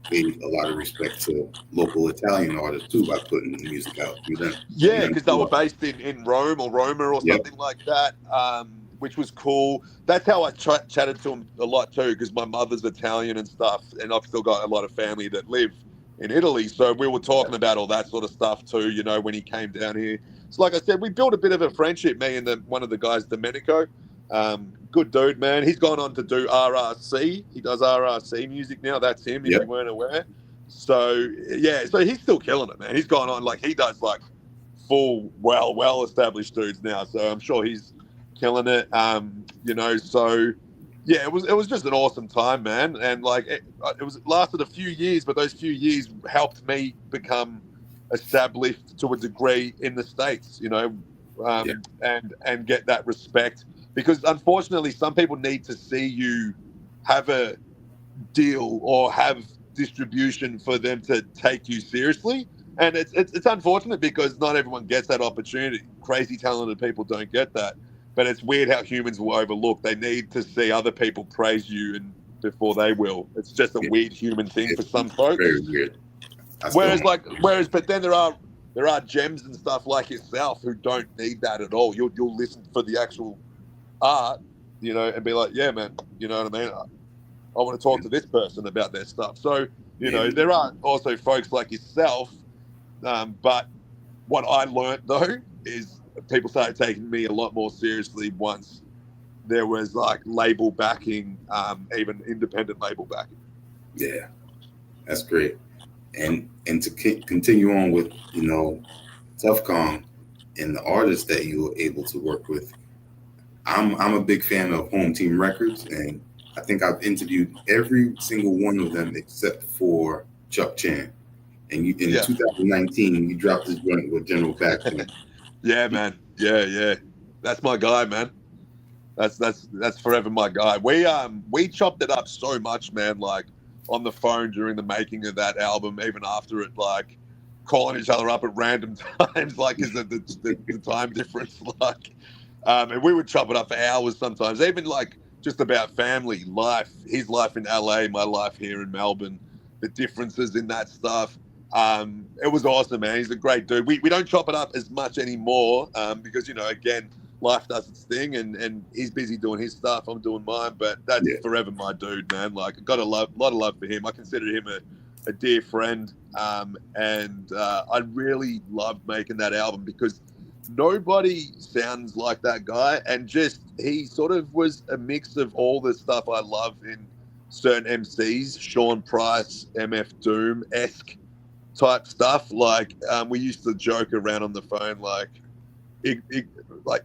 paid a lot of respect to local Italian artists too by putting the music out through them. Yeah, because they were based in Rome or Roma or something like that, which was cool. That's how I chatted to them a lot too, because my mother's Italian and stuff, and I've still got a lot of family that live in Italy. So we were talking about all that sort of stuff too, when he came down here. So like I said, we built a bit of a friendship, me and one of the guys, Domenico. Good dude, man. He's gone on to do RRC. He does RRC music now. That's him, if you weren't aware. So, yeah, so he's still killing it, man. He's gone on, like, he does, like, full, well-established dudes now. So I'm sure he's killing it, So, yeah, it was just an awesome time, man. And, like, it lasted a few years, but those few years helped me become established to a degree in the States, and get that respect. Because unfortunately, some people need to see you have a deal or have distribution for them to take you seriously. And it's unfortunate because not everyone gets that opportunity. Crazy talented people don't get that. But it's weird how humans will overlook. They need to see other people praise you and before they will. It's just a weird human thing for some folks. Very weird. But then there are gems and stuff like yourself who don't need that at all. You'll listen for the actual art, and be like, yeah, man, you know what I mean? I want to talk to this person about their stuff. So, there are also folks like yourself. But what I learned though is people started taking me a lot more seriously once there was like label backing, even independent label backing. Yeah, that's great. And to continue on with, Tufcon and the artists that you were able to work with, I'm a big fan of Home Team Records, and I think I've interviewed every single one of them except for Chuck Chan. And in 2019, you dropped this joint with General Backspin. Yeah, man. Yeah. That's my guy, man. That's forever my guy. We chopped it up so much, man, like on the phone during the making of that album, even after it, like calling each other up at random times, like is the time difference, like. And we would chop it up for hours sometimes, even like just about family life, his life in LA, my life here in Melbourne, the differences in that stuff. It was awesome, man. He's a great dude. We don't chop it up as much anymore because, again, life does its thing and he's busy doing his stuff. I'm doing mine, but that's forever my dude, man. Like, I've got a lot of love for him. I consider him a dear friend. And I really loved making that album because nobody sounds like that guy, and just he sort of was a mix of all the stuff I love in certain MCs, Sean Price, MF Doom-esque type stuff. Like we used to joke around on the phone, like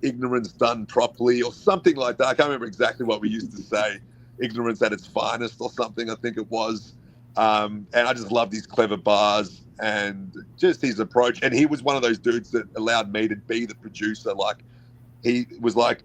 ignorance done properly or something like that. I can't remember exactly what we used to say. Ignorance at its finest or something, I think it was. And I just loved his clever bars and just his approach. And he was one of those dudes that allowed me to be the producer. Like, he was like,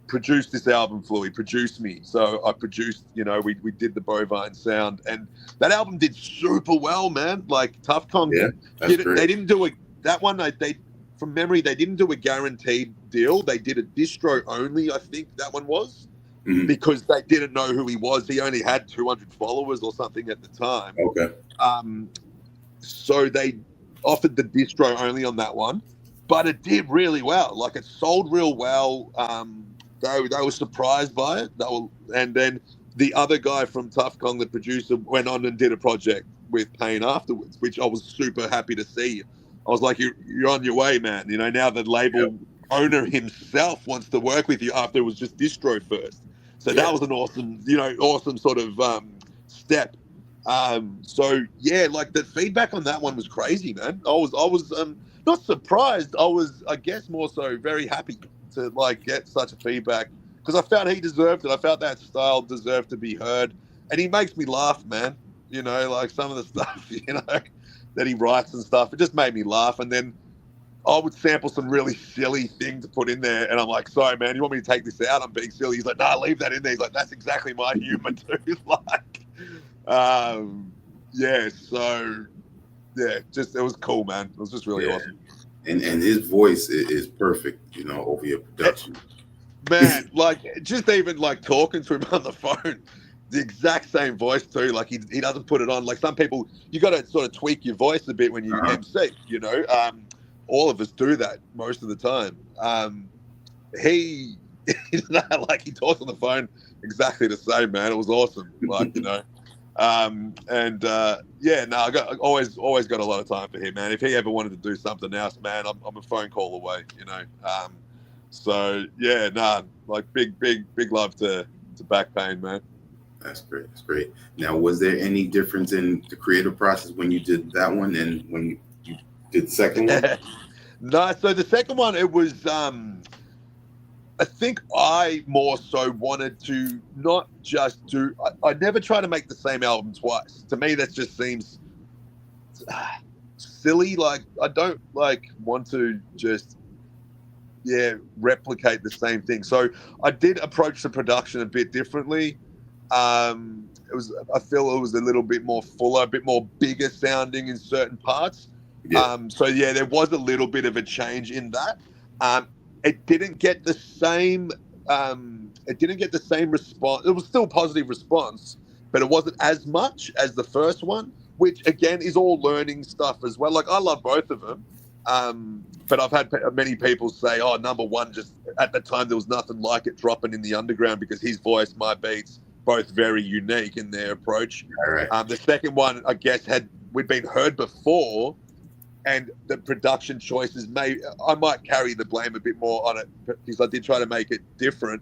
produce this album, Fluey, produce me. So I produced, we did the Bovine Sound. And that album did super well, man. Like, Tufcon, they didn't do that one, they from memory, they didn't do a guaranteed deal. They did a distro only, I think that one was. Because they didn't know who he was. He only had 200 followers or something at the time. Okay. So they offered the distro only on that one, but it did really well. Like, it sold real well. They were surprised by it. And then the other guy from Tough Kong, the producer, went on and did a project with Payne afterwards, which I was super happy to see. I was like, you're on your way, man. You know, now the label owner himself wants to work with you after it was just distro first. So that was an awesome sort of step. So yeah, like the feedback on that one was crazy, man. I was not surprised. I was, I guess, more so very happy to like get such a feedback, because I felt he deserved it. I felt that style deserved to be heard, and he makes me laugh, man. You know, like some of the stuff, you know, that he writes and stuff. It just made me laugh, and then I would sample some really silly thing to put in there, and I'm like, sorry, man, you want me to take this out? I'm being silly. He's like, nah, leave that in there. He's like, that's exactly my humor too. Like, yeah, so yeah, just it was cool, man. It was just really awesome. And his voice is perfect, you know, over your production. Man, like just even like talking to him on the phone, the exact same voice too. Like he doesn't put it on. Like some people, you got to sort of tweak your voice a bit when you MC. You know, all of us do that most of the time. He like he talks on the phone exactly the same, man. It was awesome. Like, you know. I always got a lot of time for him, man. If he ever wanted to do something else, man, I'm a phone call away, you know. So yeah, like big love to Back Pain, man. That's great. That's great. Now, was there any difference in the creative process when you did that one and when you did the second one? No, so the second one, it was I think I more so wanted to not just do. I never try to make the same album twice. To me, that just seems silly. Like I don't like want to just replicate the same thing. So I did approach the production a bit differently. I feel it was a little bit more fuller, a bit more bigger sounding in certain parts. Yeah. So yeah, there was a little bit of a change in that. It didn't get the same. It didn't get the same response. It was still positive response, but it wasn't as much as the first one, which again is all learning stuff as well. Like I love both of them, but I've had many people say, "Oh, number one, just at the time there was nothing like it dropping in the underground because his voice, my beats, both very unique in their approach." Right. The second one, I guess, we'd been heard before. And the production choices I might carry the blame a bit more on it because I did try to make it different,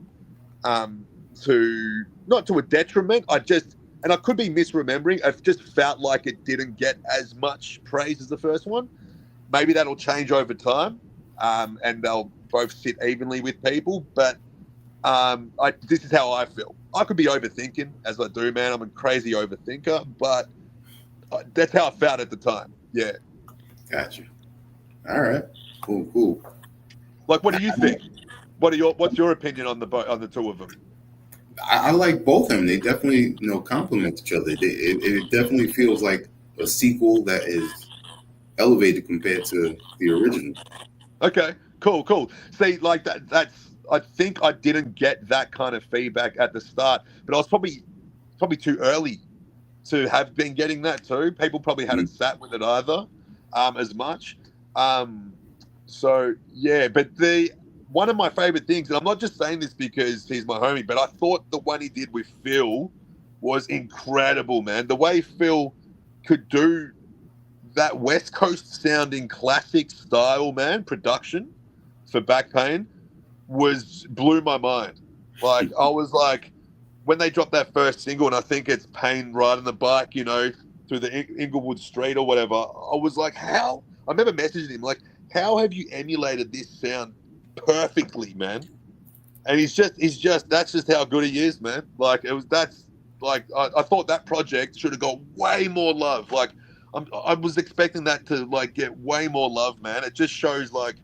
not to a detriment. I could be misremembering. I just felt like it didn't get as much praise as the first one. Maybe that'll change over time, and they'll both sit evenly with people. But this is how I feel. I could be overthinking, as I do, man. I'm a crazy overthinker, but that's how I felt at the time. Yeah. Gotcha. All right. Cool. Like, what do you think? What's your opinion on the two of them? I like both of them. They definitely, complement each other. It definitely feels like a sequel that is elevated compared to the original. Okay. Cool. See, like that's. I think I didn't get that kind of feedback at the start, but I was probably too early to have been getting that too. People probably hadn't sat with it either. As much. So yeah, but one of my favorite things, and I'm not just saying this because he's my homie, but I thought the one he did with Phil was incredible, man. The way Phil could do that West Coast sounding classic style, man, production for Back Pain blew my mind. Like I was like, when they dropped that first single, and I think it's Pain riding the bike, through the Inglewood Street or whatever, I was like, how? I remember messaging him, like, how have you emulated this sound perfectly, man? And he's just, that's just how good he is, man. Like, I thought that project should have got way more love. Like, I was expecting that to, like, get way more love, man. It just shows, like,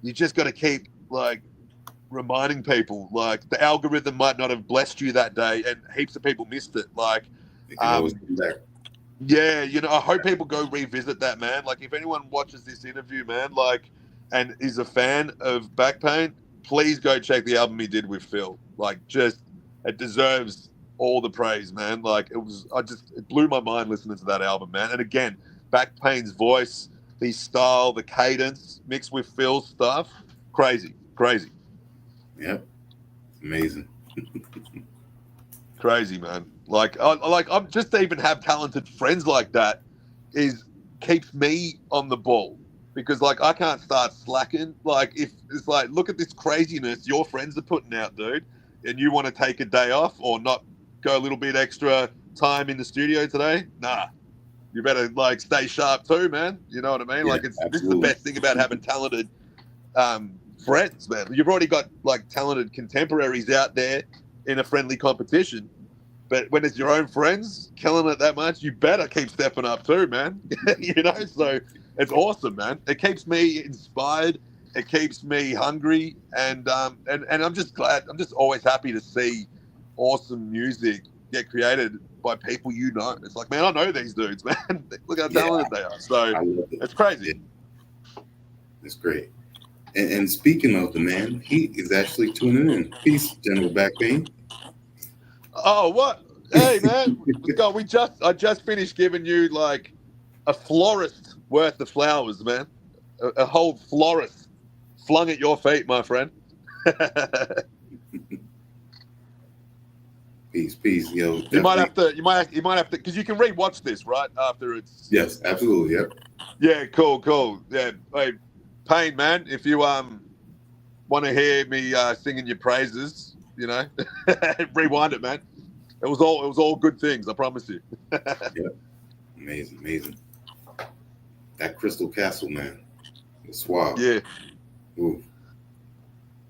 you just got to keep, like, reminding people, like, the algorithm might not have blessed you that day, and heaps of people missed it. Like, yeah, I hope people go revisit that, man. Like, if anyone watches this interview, man, like, and is a fan of Back Pain, please go check the album he did with Phil. Like, it deserves all the praise, man. Like, it blew my mind listening to that album, man. And again, Back Pain's voice, his style, the cadence mixed with Phil's stuff. Crazy. Yep. Amazing. Crazy, man. I'm just to even have talented friends like that keeps me on the ball, because like I can't start slacking. Like if it's like, look at this craziness your friends are putting out, dude, and you want to take a day off or not go a little bit extra time in the studio today, nah, you better like stay sharp too, man. You know what I mean? Yeah, like this is the absolutely. best thing about having talented friends, man. You've already got like talented contemporaries out there in a friendly competition, but when it's your own friends killing it that much, you better keep stepping up too, man. You know, so it's awesome, man. It keeps me inspired. It keeps me hungry, and I'm just glad. I'm just always happy to see awesome music get created by people you know. It's like, man, I know these dudes, man. Look how talented they are. So I love it. it's crazy. It's great. And speaking of the man, he is actually tuning in. Peace, General Back Pain. Oh, what? Hey, man. God, I just finished giving you like a florist worth of flowers, man. A whole florist flung at your feet, my friend. Peace. Yo, you might have to, because you can rewatch this right after it's. Yes, absolutely. Yep. Yeah, cool. Yeah, hey, Payne, man. If you want to hear me singing your praises, you know, rewind it, man. It was all good things. I promise you. Yeah. Amazing. That Crystal Castle, man. The Swab. Yeah. Ooh.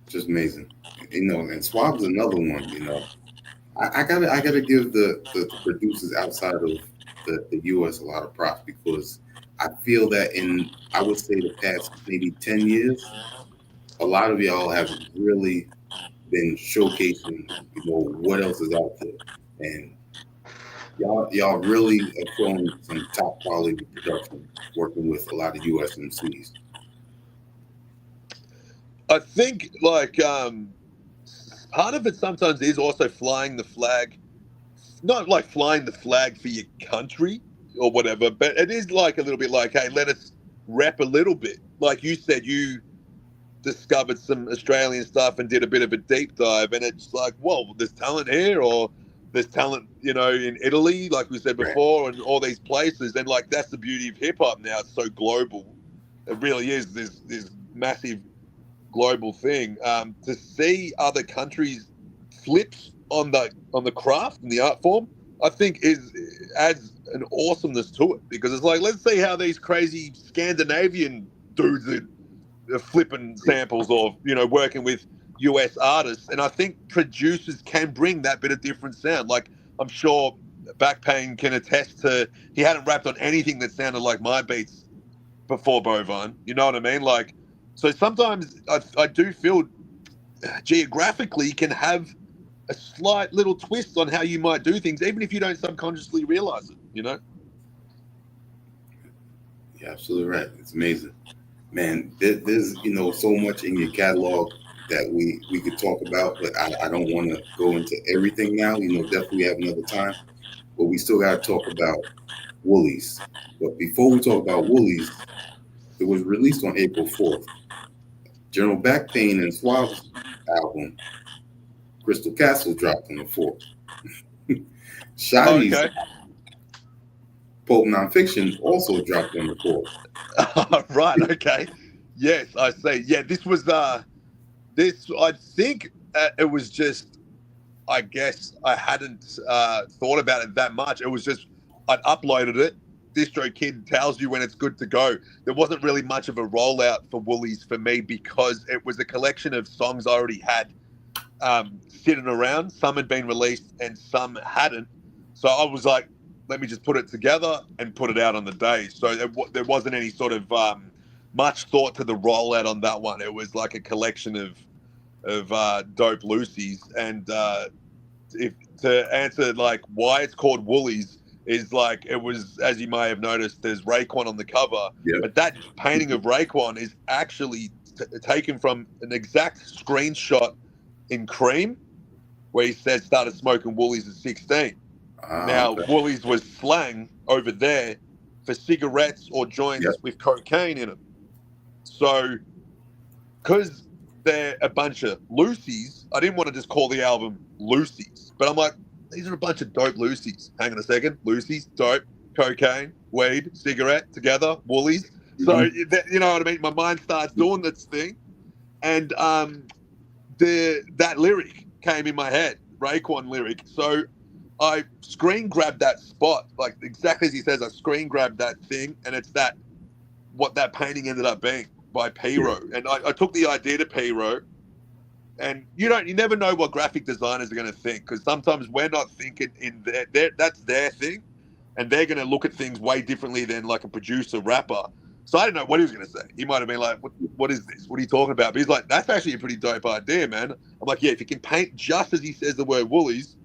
Just amazing. You know, and Swab's another one, you know. I gotta give the producers outside of the US a lot of props, because I feel that in, I would say, the past maybe 10 years, a lot of y'all have really been showcasing, you know, what else is out there. And y'all really are showing some top quality production, working with a lot of US MCs. I think like part of it sometimes is also flying the flag, not like flying the flag for your country or whatever, but it is like a little bit like, hey, let us rap a little bit. Like you said, you discovered some Australian stuff and did a bit of a deep dive, and it's like, whoa, there's talent here, or there's talent, you know, in Italy, like we said before, and all these places. And like that's the beauty of hip hop now; it's so global. It really is this massive global thing. To see other countries flips on the craft and the art form, I think adds an awesomeness to it, because it's like, let's see how these crazy Scandinavian dudes are flipping samples, or you know, working with US artists. And I think producers can bring that bit of different sound. Like I'm sure Backpain can attest to, he hadn't rapped on anything that sounded like my beats before Bovine. You know what I mean? Like, so sometimes I do feel geographically you can have a slight little twist on how you might do things, even if you don't subconsciously realize it, you know? You're absolutely right. It's amazing. Man, there's, you know, so much in your catalog that we could talk about, but I don't want to go into everything now. You know, definitely have another time. But we still got to talk about Woolies. But before we talk about Woolies, it was released on April 4th. General Backpain and Suave's album, Crystal Castle, dropped on the 4th. Shotty's Pulp Nonfiction also dropped on the 4th. Right, okay. Yes, I see. Yeah, this was, I think it was just, I guess I hadn't thought about it that much. It was just, I'd uploaded it. DistroKid tells you when it's good to go. There wasn't really much of a rollout for Woolies for me, because it was a collection of songs I already had sitting around. Some had been released and some hadn't. So I was like, let me just put it together and put it out on the day. So there wasn't any sort of much thought to the rollout on that one. It was like a collection of dope Lucy's. And if to answer like why it's called Woolies, is like, it was, as you may have noticed, there's Raekwon on the cover, but that painting of Raekwon is actually taken from an exact screenshot in Cream, where he said started smoking Woolies at 16. Now, okay. Woolies was slang over there, for cigarettes or joints Yep. with cocaine in them. So, because they're a bunch of Lucy's, I didn't want to just call the album Lucy's, but I'm like, these are a bunch of dope Lucy's. Hang on a second. Lucy's, dope, cocaine, weed, cigarette, together, Woolies. So, you know what I mean? My mind starts doing this thing. And that lyric came in my head, Raekwon lyric. So I screen grabbed that spot, like exactly as he says, I screen grabbed that thing, and it's what that painting ended up being by P-Ro. And I took the idea to P-Ro, and you never know what graphic designers are going to think, because sometimes we're not thinking in that's their thing, and they're going to look at things way differently than like a producer rapper. So I didn't know what he was going to say. He might have been like, what is this? What are you talking about? But he's like, that's actually a pretty dope idea, man. I'm like, yeah, if you can paint just as he says the word Woolies,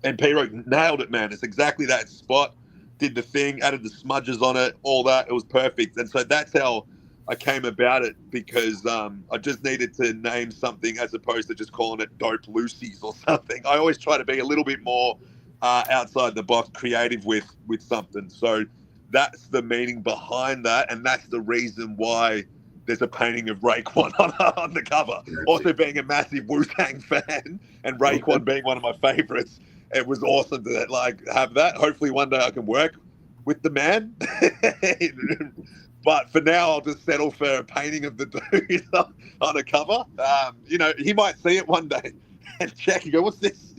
and P-Ro nailed it, man. It's exactly that spot. Did the thing, added the smudges on it, all that. It was perfect. And so that's how I came about it, because I just needed to name something as opposed to just calling it Dope Lucy's or something. I always try to be a little bit more outside the box, creative with something. So that's the meaning behind that, and that's the reason why there's a painting of Raekwon on the cover. Also, being a massive Wu-Tang fan and Raekwon being one of my favorites, it was awesome to have that. Hopefully one day I can work with the man. But for now, I'll just settle for a painting of the dude on a cover. He might see it one day and check and go, "What's this?"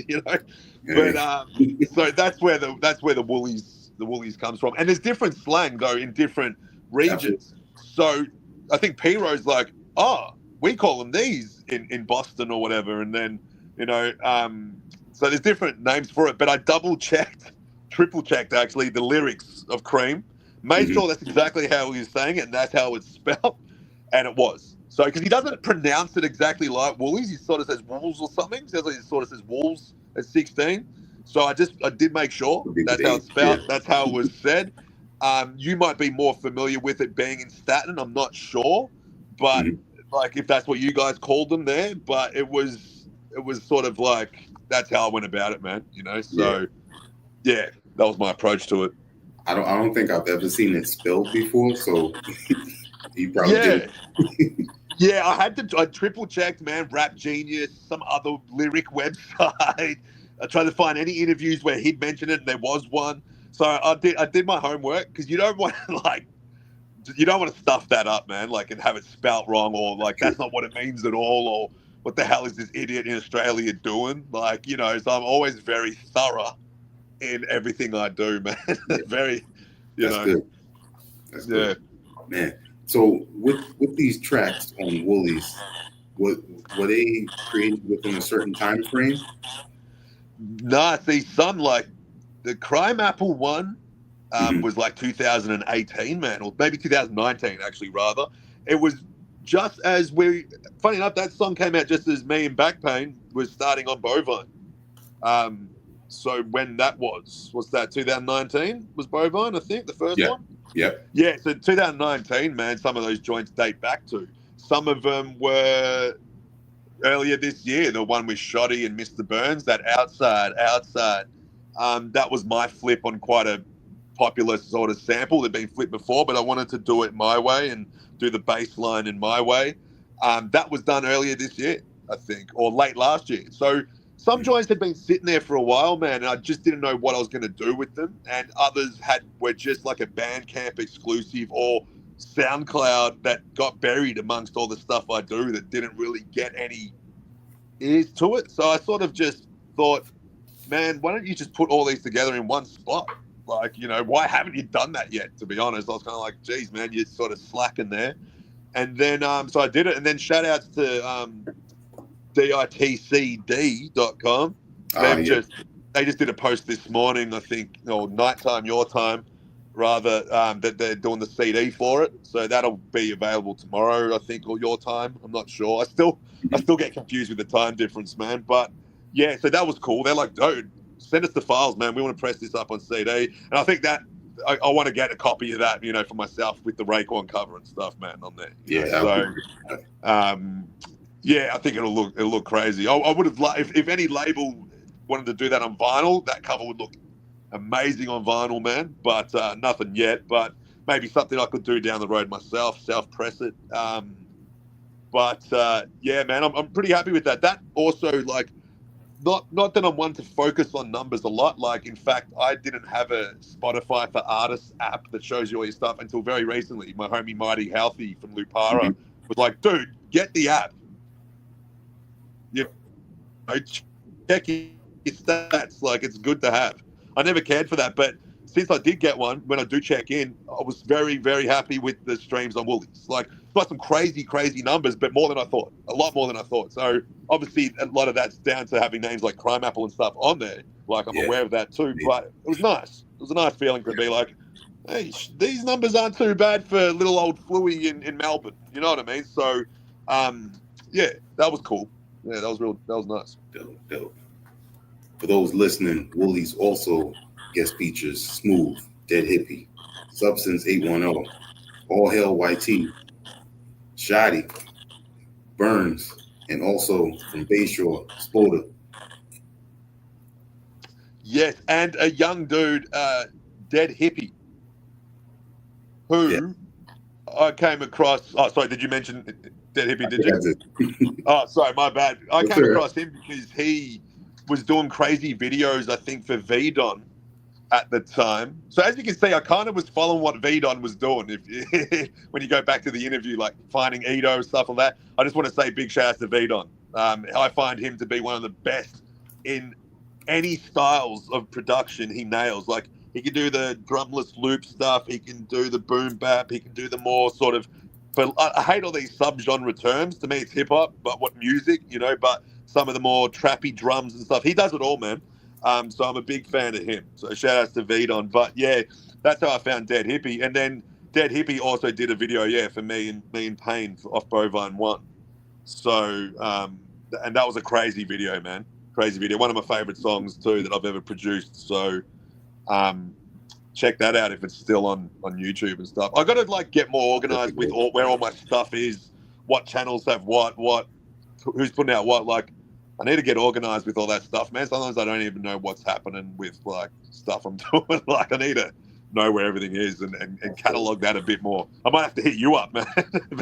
But so that's where the Woolies comes from. And there's different slang though in different regions. So I think P-Ro's like, "Oh, we call them these in Boston or whatever," and then so there's different names for it. But I triple checked actually the lyrics of Cream. Made sure that's exactly how he was saying it, and that's how it's spelled, and it was. So, because he doesn't pronounce it exactly like Woolies, he sort of says Wolves or something. He sort of says Wolves at 16. So I did make sure that's how it's spelled. Yeah. That's how it was said. You might be more familiar with it being in Staten. I'm not sure, but if that's what you guys called them there, but it was sort of like that's how I went about it, man. So yeah, that was my approach to it. I don't think I've ever seen it spelled before, so you probably did. Yeah, I triple checked, man. Rap Genius, some other lyric website. I tried to find any interviews where he'd mentioned it, and there was one. So I did my homework, because you don't want to stuff that up, man. And have it spelt wrong, or that's not what it means at all, or what the hell is this idiot in Australia doing? So I'm always very thorough in everything I do, man. Very, That's good. That's good. Man. So with these tracks on Woolies, were they created within a certain time frame? Nah, see, some the Crime Apple one was 2018, man, or maybe 2019 actually, rather. It was just as funny enough, that song came out just as me and Back Pain was starting on Bovine. So when that was that 2019 was Bovine, I think, the first one? Yeah, so 2019, man, some of those joints date back to. Some of them were earlier this year, the one with Shoddy and Mr. Burns, that outside. That was my flip on quite a popular sort of sample. It'd been flipped before, but I wanted to do it my way and do the bass line in my way. That was done earlier this year, I think, or late last year. So some joints had been sitting there for a while, man, and I just didn't know what I was going to do with them. And others were just like a Bandcamp exclusive or SoundCloud that got buried amongst all the stuff I do that didn't really get any ears to it. So I sort of just thought, man, why don't you just put all these together in one spot? Why haven't you done that yet, to be honest? I was kind of like, geez, man, you're sort of slacking there. And then, so I did it. And then shout outs to ditcd.com. They just did a post this morning, I think, or nighttime, your time, rather, that they're doing the CD for it. So that'll be available tomorrow, I think, or your time. I'm not sure. I still get confused with the time difference, man. But yeah, so that was cool. They're like, dude, send us the files, man. We want to press this up on CD. And I think that I want to get a copy of that, for myself with the Raekwon cover and stuff, man, on there. Yeah, I think it'll look crazy. I would have liked if any label wanted to do that on vinyl, that cover would look amazing on vinyl, man, but nothing yet. But maybe something I could do down the road myself, self-press it. But yeah, man, I'm pretty happy with that. That also, like, not that I'm one to focus on numbers a lot. Like, in fact, I didn't have a Spotify for Artists app that shows you all your stuff until very recently. My homie Mighty Healthy from Lupara was like, dude, get the app. You know, check your stats. Like, it's good to have. I never cared for that, but since I did get one, when I do check in, I was very, very happy with the streams on Woolies. Like, it's got some crazy, crazy numbers, but more than I thought. A lot more than I thought. So, obviously, a lot of that's down to having names like Crime Apple and stuff on there. Like, I'm aware of that too, but it was nice. It was a nice feeling to be like, hey, these numbers aren't too bad for little old Fluey in Melbourne. You know what I mean? So, yeah, that was cool. Yeah, that was nice. Dope. For those listening, Woolies also guest features Smooth, Dead Hippie, Substance 810, All Hell YT, Shoddy, Burns, and also from Bayshore, Spoda. Yes, and a young dude, Dead Hippie, who I came across. Oh, sorry, did you mention Dead Hippie? Did you? Oh, sorry, my bad. I came across him because he was doing crazy videos, I think, for VDON at the time. So as you can see, I kind of was following what VDON was doing. If when you go back to the interview, like finding Edo, stuff like that, I just want to say big shout out to VDON. I find him to be one of the best in any styles of production. He nails. Like, he can do the drumless loop stuff. He can do the boom bap. He can do the more sort of, but I hate all these sub-genre terms. To me, it's hip-hop, but what music, you know, but some of the more trappy drums and stuff. He does it all, man. So I'm a big fan of him. So shout outs to VDON. But yeah, that's how I found Dead Hippie. And then Dead Hippie also did a video, for me and Pain off Bovine 1. So, and that was a crazy video, man. Crazy video. One of my favorite songs too that I've ever produced. So, check that out if it's still on YouTube and stuff. I got to like get more organized with where all my stuff is, what channels have what, who's putting out what. Like, I need to get organized with all that stuff, man. Sometimes I don't even know what's happening with like stuff I'm doing. Like, I need to know where everything is and catalog that a bit more. I might have to hit you up, man.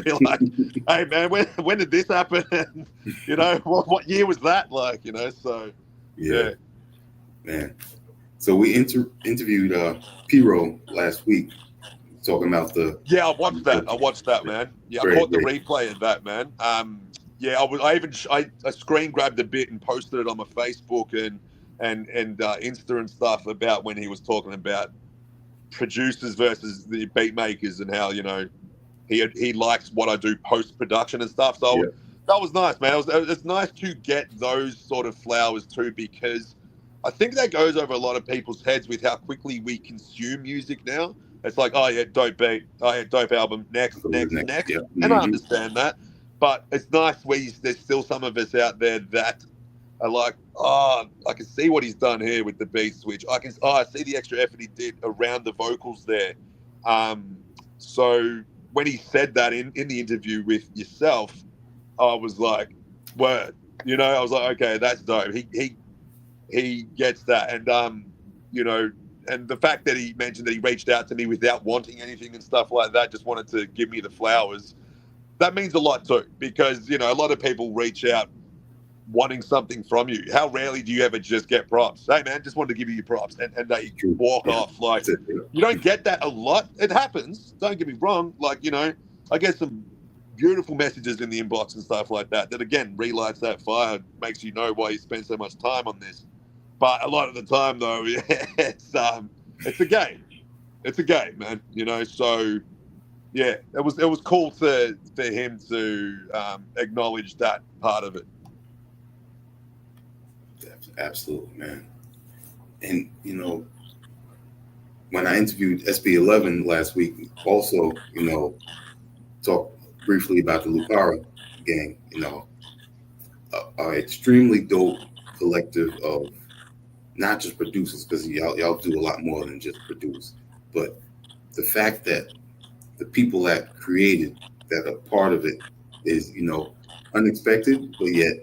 Be like, hey, man, when did this happen? And, you know, what year was that? Like, you know, so yeah. Man. So we interviewed Piro last week, talking about the. Yeah, I watched that, man. Yeah, I caught the replay of that, man. Yeah, I screen grabbed a bit and posted it on my Facebook and Insta and stuff about when he was talking about producers versus the beat makers and how, you know, he likes what I do post production and stuff. So that was nice, man. It's nice to get those sort of flowers too, because I think that goes over a lot of people's heads with how quickly we consume music now. It's like, oh yeah, dope beat, oh yeah, dope album, next. Yeah. And I understand that. But it's nice there's still some of us out there that are like, oh, I can see what he's done here with the beat switch. I see the extra effort he did around the vocals there. So when he said that in the interview with yourself, I was like, word. You know, I was like, okay, that's dope. He gets that. And, you know, and the fact that he mentioned that he reached out to me without wanting anything and stuff like that, just wanted to give me the flowers. That means a lot too, because, you know, a lot of people reach out wanting something from you. How rarely do you ever just get props? Hey, man, just wanted to give you your props, and they walk off. Like, you don't get that a lot. It happens. Don't get me wrong. Like, you know, I get some beautiful messages in the inbox and stuff like that, again, relights that fire, makes you know why you spend so much time on this. But a lot of the time, though, it's a game. It's a game, man. You know, so... Yeah, it was cool for him to acknowledge that part of it. Absolutely, man. And, you know, when I interviewed SB11 last week, also, you know, talked briefly about the Lupara gang, you know, an extremely dope collective of not just producers, because y'all do a lot more than just produce, but the fact that the people that created, that are part of it, is, you know, unexpected, but yet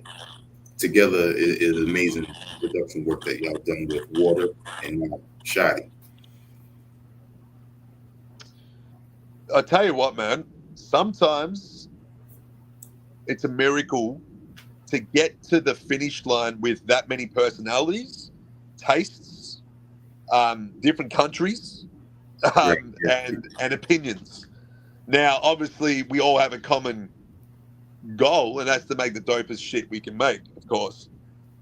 together is amazing production work that y'all done with Water and now Shotty. I tell you what, man. Sometimes it's a miracle to get to the finish line with that many personalities, tastes, different countries, and opinions. Now, obviously, we all have a common goal, and that's to make the dopest shit we can make, of course.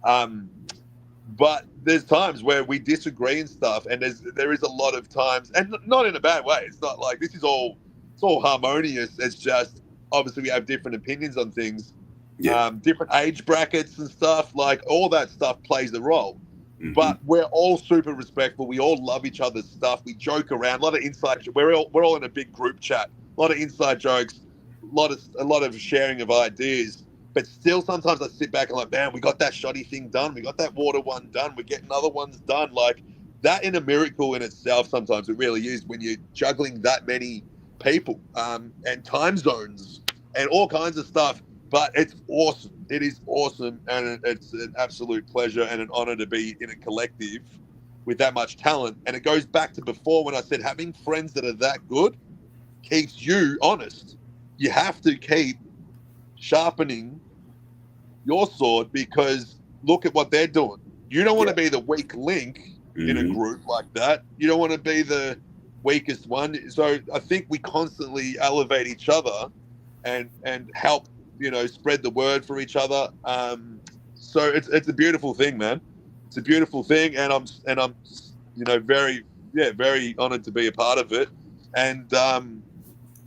But there's times where we disagree and stuff, and there is a lot of times, and not in a bad way. It's not like it's all harmonious. It's just obviously we have different opinions on things, different age brackets and stuff. Like all that stuff plays a role. Mm-hmm. But we're all super respectful. We all love each other's stuff. We joke around. A lot of inside. We're all in a big group chat. A lot of inside jokes. A lot of sharing of ideas. But still, sometimes I sit back and like, man, we got that shoddy thing done. We got that water one done. We're getting other ones done. Like that in a miracle in itself. Sometimes it really is when you're juggling that many people and time zones and all kinds of stuff. But it's awesome. It is awesome, and it's an absolute pleasure and an honor to be in a collective with that much talent. And it goes back to before when I said having friends that are that good keeps you honest. You have to keep sharpening your sword because look at what they're doing. You don't want to be the weak link in a group like that. You don't want to be the weakest one. So I think we constantly elevate each other and help, spread the word for each other. So it's a beautiful thing, man. It's a beautiful thing, and I'm very honored to be a part of it. And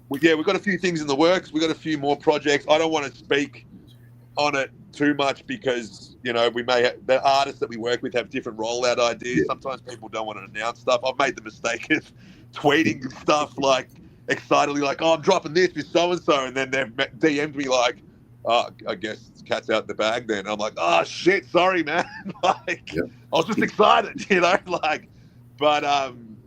we've got a few things in the works. We've got a few more projects. I don't want to speak on it too much because we may have, the artists that we work with have different rollout ideas. Sometimes people don't want to announce stuff. I've made the mistake of tweeting stuff like excitedly, like, "Oh, I'm dropping this with so and so," and then they've DM'd me like, "Oh, I guess it's cat's out the bag." Then I'm like, "Oh shit, sorry, man." I was just excited, But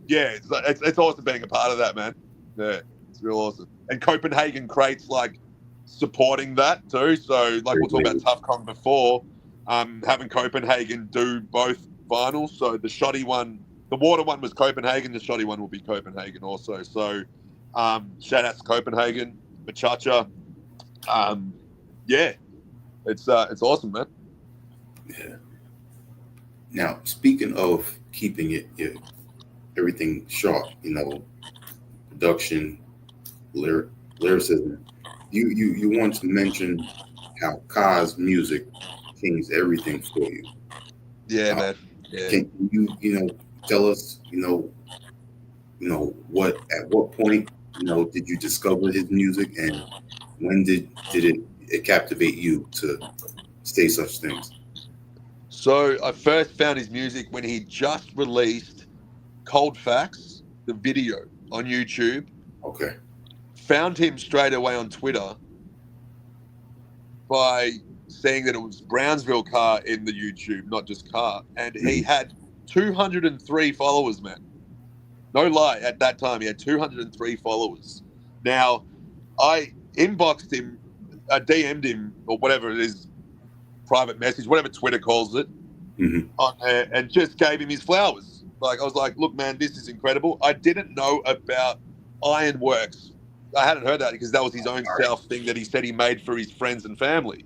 it's awesome being a part of that, man. Yeah, it's real awesome. And Copenhagen Crate's like supporting that too. So like we'll talk about Tough Kong before, having Copenhagen do both vinyls. So the shoddy one, the water one was Copenhagen. The shoddy one will be Copenhagen also. So shout out to Copenhagen, Machacha. It's awesome, man. Yeah. Now speaking of keeping it, everything sharp, production, lyricism. You want to mention how Ka's music changed everything for you. Yeah, man. Yeah. Can you tell us, at what point, did you discover his music, and when did it captivate you to say such things? So I first found his music when he just released Cold Facts, the video on YouTube. Okay. Found him straight away on Twitter by saying that it was Brownsville Car in the YouTube, not just Car. And he had 203 followers, man. No lie, at that time, he had 203 followers. Now, I inboxed him, DM'd him, or whatever it is, private message, whatever Twitter calls it, on there, and just gave him his flowers. Like, I was like, look, man, this is incredible. I didn't know about Ironworks. I hadn't heard that because that was his own self thing that he said he made for his friends and family,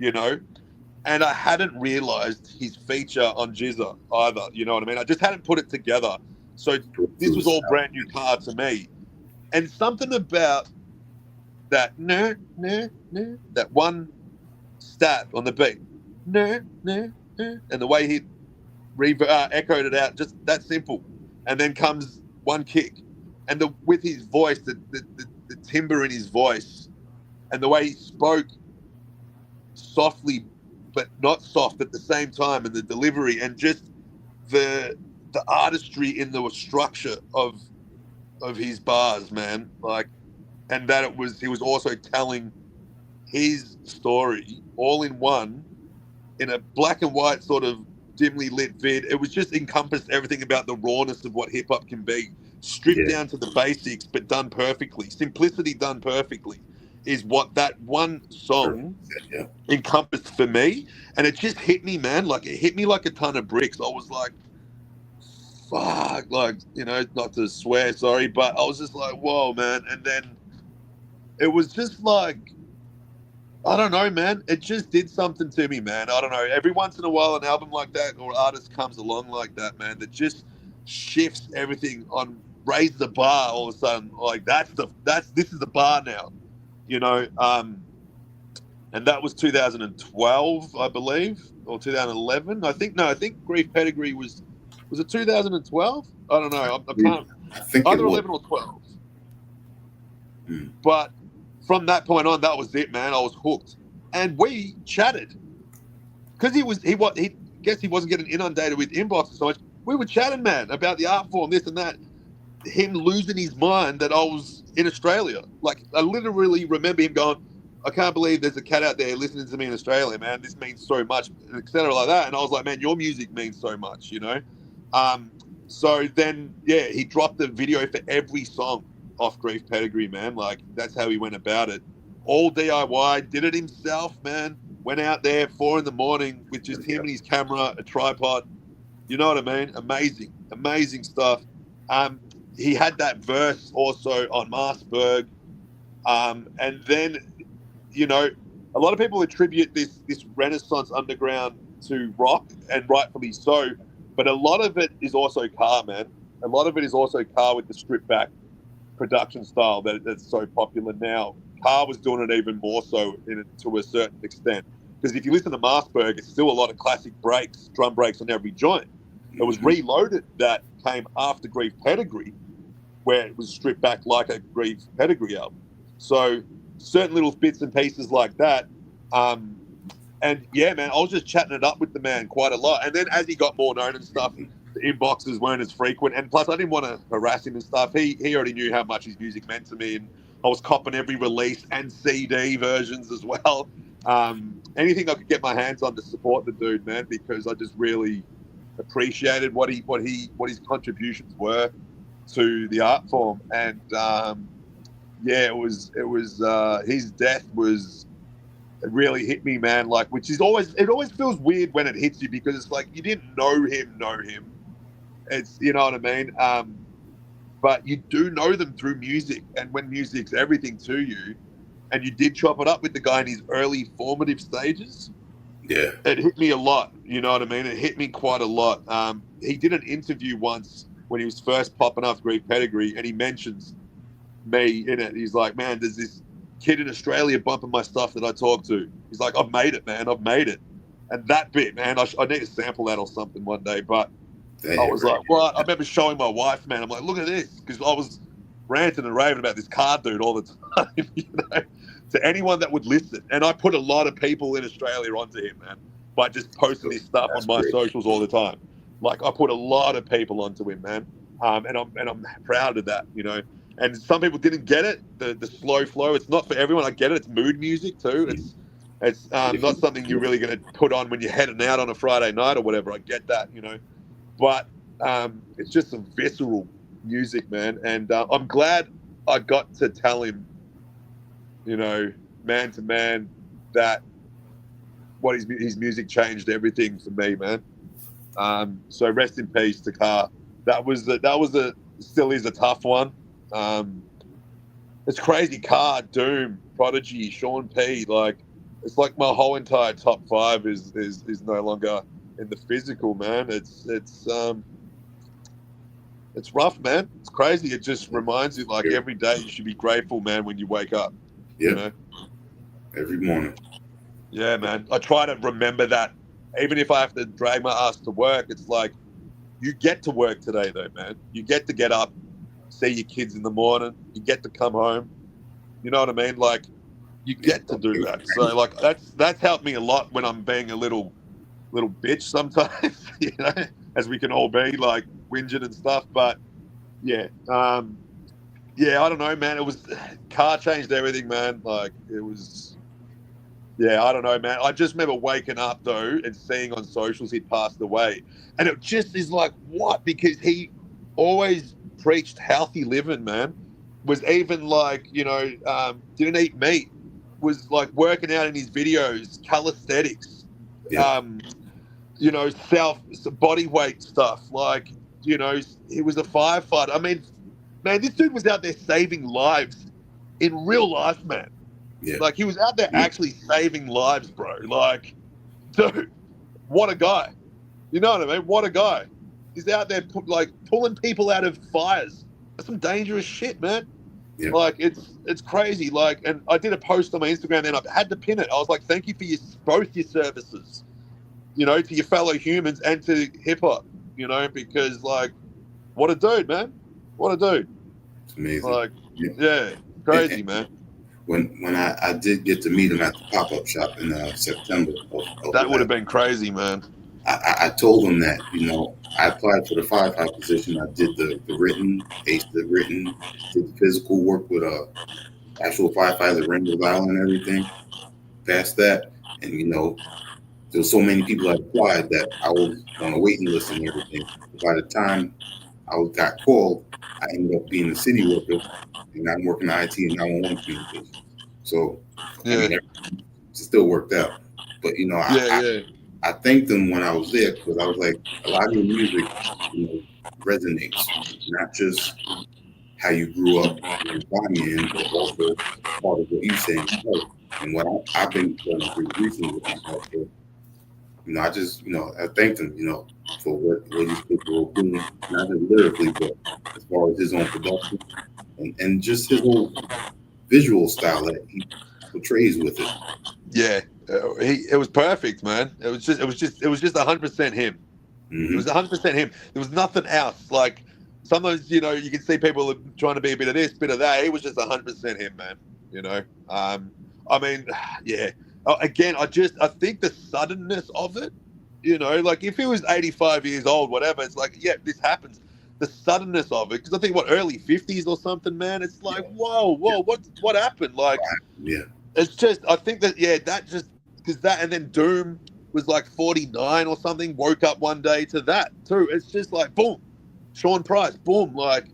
and I hadn't realized his feature on Jizza either. You know what I mean? I just hadn't put it together. So this was all brand new Car to me. And something about that, that one stab on the beat, and the way he echoed it out, just that simple. And then comes one kick. And with his voice, the timbre in his voice, and the way he spoke softly, but not soft at the same time, and the delivery, and just the artistry in the structure of his bars, man. Like, and that he was also telling his story all in one, in a black and white sort of dimly lit vid. It was just encompassed everything about the rawness of what hip hop can be. Stripped down to the basics, but done perfectly. Simplicity done perfectly is what that one song encompassed for me. And it just hit me, man. Like, it hit me like a ton of bricks. I was like, fuck, like, you know, not to swear, sorry, but I was just like, whoa, man. And then it was just like, I don't know, man. It just did something to me, man. I don't know. Every once in a while, an album like that or artist comes along like that, man, that just shifts everything on, raise the bar all of a sudden. Like this is the bar now, you know. And that was 2012, I believe, or 2011. I think Grief Pedigree was it 2012? I don't know. I can't. I think Either it was. 11 or 12. Mm. But from that point on, that was it, man. I was hooked, and we chatted because he guess he wasn't getting inundated with inboxes so much. We were chatting, man, about the art form, this and that. Him losing his mind that I was in Australia. Like, I literally remember him going, I can't believe there's a cat out there listening to me in Australia, man. This means so much, etc. like that. And I was like, man, your music means so much, you know? So then, yeah, he dropped the video for every song off Grief Pedigree, man. Like, that's how he went about it. All DIY, did it himself, man. Went out there 4 a.m. with just him and his camera, a tripod. You know what I mean? Amazing stuff. He had that verse also on Marsburg. And then, you know, a lot of people attribute this Renaissance underground to rock, and rightfully so. But a lot of it is also car, man. A lot of it is also car with the stripped back production style that's so popular now. Car was doing it even more so to a certain extent. Because if you listen to Marsburg, it's still a lot of classic breaks, drum breaks on every joint. It was Reloaded that came after Grief Pedigree, where it was stripped back like a Grief Pedigree album. So certain little bits and pieces like that. And yeah, man, I was just chatting it up with the man quite a lot. And then as he got more known and stuff, the inboxes weren't as frequent. And plus, I didn't want to harass him and stuff. He already knew how much his music meant to me. And I was copping every release and CD versions as well. Anything I could get my hands on to support the dude, man, because I just really appreciated what his contributions were to the art form. And yeah, it was his death was, it really hit me, man. Like, which is always feels weird when it hits you, because it's like you didn't know him. It's, you know what I mean? But you do know them through music, and when music's everything to you, and you did chop it up with the guy in his early formative stages. Yeah, it hit me a lot. You know what I mean? It hit me quite a lot. He did an interview once when he was first popping off Grief Pedigree, and he mentions me in it. He's like, man, there's this kid in Australia bumping my stuff that I talk to. He's like, I've made it, man. I've made it. And that bit, man, I need to sample that or something one day. But I was like, what? I remember showing my wife, man. I'm like, look at this. Because I was ranting and raving about this car dude all the time, you know, to anyone that would listen. And I put a lot of people in Australia onto him, man, by just posting this stuff on my socials all the time. Like, I put a lot of people onto him, man. And I'm proud of that, you know. And some people didn't get it, the slow flow. It's not for everyone. I get it. It's mood music too. It's not something you're really going to put on when you're heading out on a Friday night or whatever. I get that, you know. But it's just some visceral music, man. And I'm glad I got to tell him, you know, man to man, that what his music changed everything for me, man. So rest in peace to Car. That was still is a tough one. It's crazy. Car, Doom, Prodigy, Sean P. Like, it's like my whole entire top 5 is no longer in the physical, man. It's rough, man. It's crazy. It just reminds you, like, every day you should be grateful, man, when you wake up. Yeah. You know? Every morning. Yeah, man. I try to remember that. Even if I have to drag my ass to work, it's like, you get to work today, though, man. You get to get up, see your kids in the morning. You get to come home. You know what I mean? Like, you get to do that. So, like, that's helped me a lot when I'm being a little bitch sometimes, you know, as we can all be, like, whinging and stuff. But yeah, I don't know, man. It was, Car changed everything, man. Like, it was, yeah, I don't know, man. I just remember waking up though and seeing on socials he'd passed away, and it just is like, what? Because he always preached healthy living, man. Was even like, you know, didn't eat meat. Was like working out in his videos, calisthenics, Yeah. you know, body weight stuff. Like, you know, he was a firefighter. I mean, man, this dude was out there saving lives in real life, man. Yeah. Like, he was out there actually saving lives, bro. Like, dude, what a guy. You know what I mean? What a guy. He's out there pulling people out of fires. That's some dangerous shit, man. Yeah. Like, it's crazy. Like, and I did a post on my Instagram, and I had to pin it. I was like, thank you for both your services, you know, to your fellow humans and to hip hop, you know, because, like, what a dude, man. What a dude. It's amazing. Like, yeah, crazy, man. When I did get to meet him at the pop-up shop in September. That would have been crazy, man. I told him that, you know, I applied for the firefighter position. I did the written, aced the written, did the physical work with actual firefighter, ring of violence and everything. Passed that, and you know, there were so many people that applied that I was on a waiting list and everything. By the time I got called, I ended up being a city worker, and I'm working in IT and 911 communications. So, Yeah. I mean, it still worked out. But you know, I thanked them when I was there, because I was like, a lot of your music, you know, resonates, not just how you grew up in Bonnie, but also part of what you say. And what I've been going through recently with my health. So, you know, I just, you know, I thanked him, you know, for what these people were doing, not just lyrically, but as far as his own production and just his whole visual style that he portrays with it. Yeah. It was perfect, man. It was just 100% him. Mm-hmm. It was 100% him. There was nothing else. Like, sometimes, you know, you can see people trying to be a bit of this, bit of that. He was just 100% him, man. You know, I mean, yeah. Again, I think the suddenness of it, you know, like if he was 85 years old, whatever, it's like, yeah, this happens. The suddenness of it, because I think early 50s or something, man. It's like, whoa, what happened? Like, yeah, it's just, I think that, yeah, that just because that, and then Doom was like 49 or something. Woke up one day to that too. It's just like, boom, Sean Price, boom, like.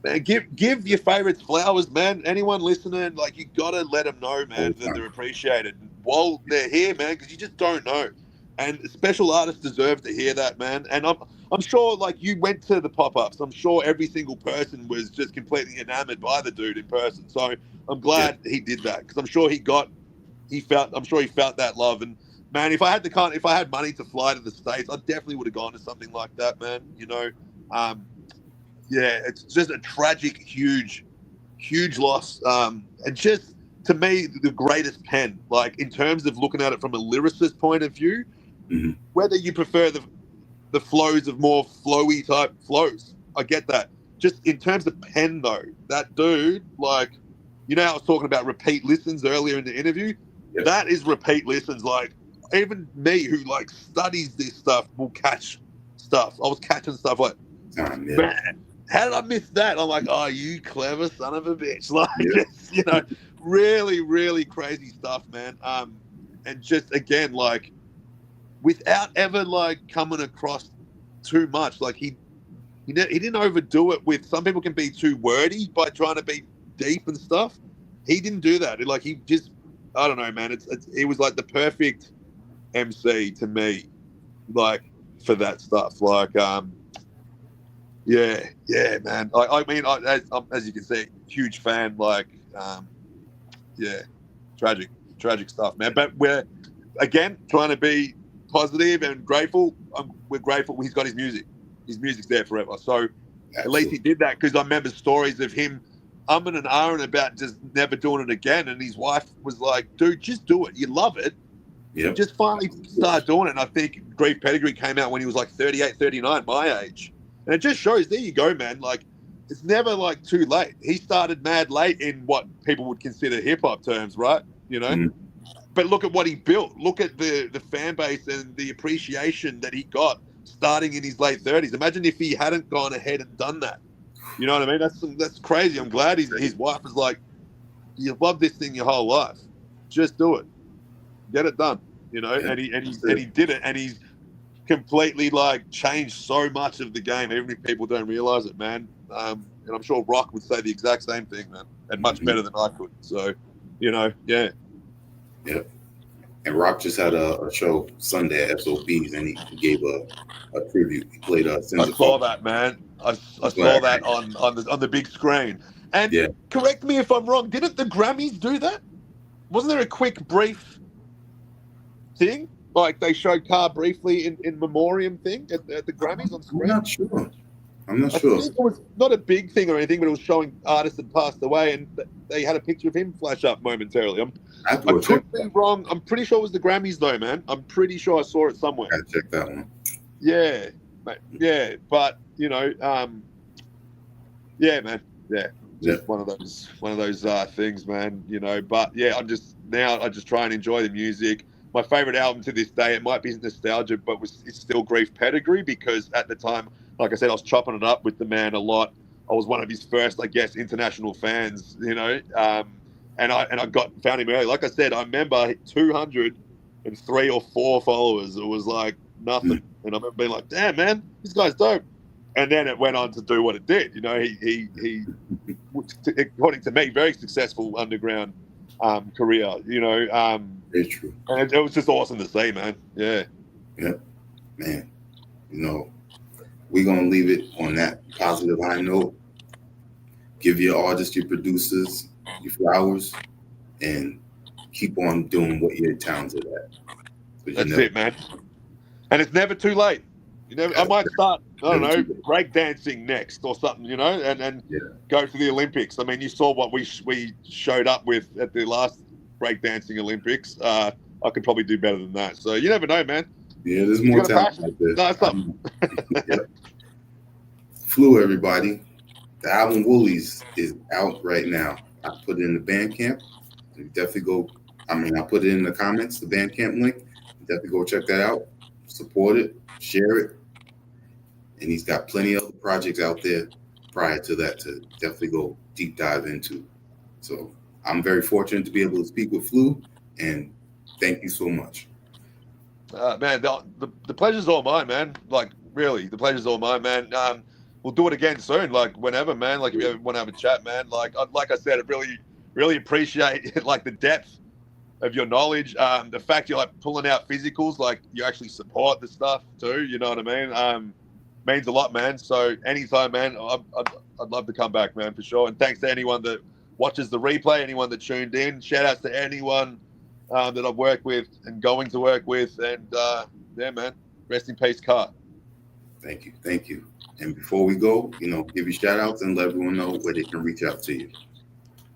Man, give your favorites flowers, man. Anyone listening, like, you gotta let them know, man, that they're appreciated while they're here, man, because you just don't know. And special artists deserve to hear that, man. And I'm sure, like, you went to the pop-ups. I'm sure every single person was just completely enamored by the dude in person. So I'm glad he did that, because I'm sure he felt that love. And man, if I had money to fly to the States, I definitely would have gone to something like that, man. You know. Yeah, it's just a tragic, huge loss. And just, to me, the greatest pen, like, in terms of looking at it from a lyricist point of view, whether you prefer the flows of more flowy type flows, I get that. Just in terms of pen, though, that dude, like, you know, I was talking about repeat listens earlier in the interview. Yep. That is repeat listens. Like, even me, who, like, studies this stuff, will catch stuff. I was catching stuff like, man, how did I miss that? I'm like, oh, you clever son of a bitch. Like, just, you know, really, really crazy stuff, man. And just, again, like, without ever, like, coming across too much. Like, he didn't overdo it with, some people can be too wordy by trying to be deep and stuff. He didn't do that. Like, he just, I don't know, man. It was like the perfect MC to me, like, for that stuff. Like, yeah, man. I mean, as you can see, huge fan. Like, yeah, tragic stuff, man. But we're, again, trying to be positive and grateful. We're grateful he's got his music. His music's there forever. So at least he did that, because I remember stories of him umming and ahhing about just never doing it again. And his wife was like, dude, just do it. You love it. Yep. Just finally start doing it. And I think Grief Pedigree came out when he was like 38, 39, my age. And it just shows, there you go, man. Like, it's never, like, too late. He started mad late in what people would consider hip-hop terms, right? You know? But look at what he built. Look at the fan base and the appreciation that he got starting in his late 30s. Imagine if he hadn't gone ahead and done that. You know what I mean? That's crazy. I'm glad his wife was like, you've loved this thing your whole life. Just do it. Get it done. You know? And he did it. And he's completely, like, changed so much of the game, even if people don't realize it, man. And I'm sure Rock would say the exact same thing, man, and much better than I could. So, you know, yeah. And Rock just had a show Sunday at SOBs, and he gave a tribute. He played I Sins of saw Function. that, man. I saw that on the big screen. And Yeah. correct me if I'm wrong. Didn't the Grammys do that? Wasn't there a quick, brief thing? Like they showed Carr briefly in memoriam thing at the Grammys on screen? I'm not I sure. think it was not a big thing or anything, but it was showing artists that passed away, and they had a picture of him flash up momentarily. I have to I go check. could be wrong. I'm pretty sure it was the Grammys, though, man. I'm pretty sure I saw it somewhere. Gotta check that one. Yeah, mate. Yeah, but you know, yeah, man. Yeah, just one of those things, man. You know, but yeah, I just try and enjoy the music. My favorite album to this day, it might be nostalgia, but it's still Grief Pedigree, because at the time, like I said, I was chopping it up with the man a lot. I was one of his first, I guess, international fans, you know, and I found him early. Like I said, I remember 203 or 4 followers. It was like nothing, and I remember being like, "Damn, man, this guy's dope." And then it went on to do what it did. You know, he according to me, very successful underground career. You know, Very true. and it was just awesome to see, man. Yeah. Yep, man. You know, we're gonna leave it on that positive high note. Give your artists, your producers, your flowers, and keep on doing what you're talented at. That's it, man. And it's never too late. You know, I might start, I don't know, breakdancing next or something, you know, and go to the Olympics. I mean, you saw what we showed up with at the last breakdancing Olympics. I could probably do better than that. So you never know, man. Yeah, there's more talent out there. No, it's something. Flu, everybody. The album Woolies is out right now. I put it in the Bandcamp. You definitely go. I put it in the comments, the Bandcamp link. Definitely go check that out. Support it, share it. And he's got plenty of other projects out there prior to that to definitely go deep dive into. So I'm very fortunate to be able to speak with Flu, and thank you so much. Man, the pleasure's all mine, man. Like, really, the pleasure's all mine, man. We'll do it again soon, like whenever, man. Like, if you ever want to have a chat, man. Like I said, I really appreciate like the depth of your knowledge. The fact you're like pulling out physicals, like you actually support the stuff too. You know what I mean? Means a lot, man. So anytime, man, I'd love to come back, man, for sure. And thanks to anyone that watches the replay, anyone that tuned in. Shout outs to anyone that I've worked with and going to work with. And yeah, man, rest in peace, Carr. Thank you. And before we go, give you shout outs and let everyone know where they can reach out to you.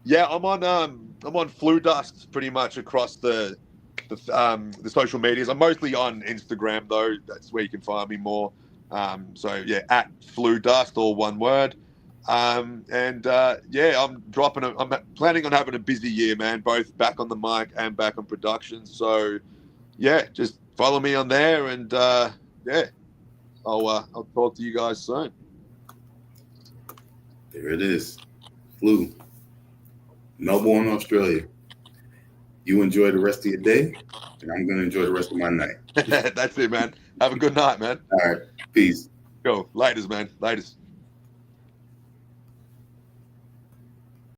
Yeah, I'm on Flu Dust pretty much across the social medias. I'm mostly on Instagram though. That's where you can find me more. So yeah, at Flu Dust, all one word. I'm planning on having a busy year, man, both back on the mic and back on production. So yeah, just follow me on there, and I'll talk to you guys soon. There it is. Flu. Melbourne, Australia. You enjoy the rest of your day, and I'm going to enjoy the rest of my night. That's it, man. Have a good night, man. All right. Peace. Go. Laters, man. Laters.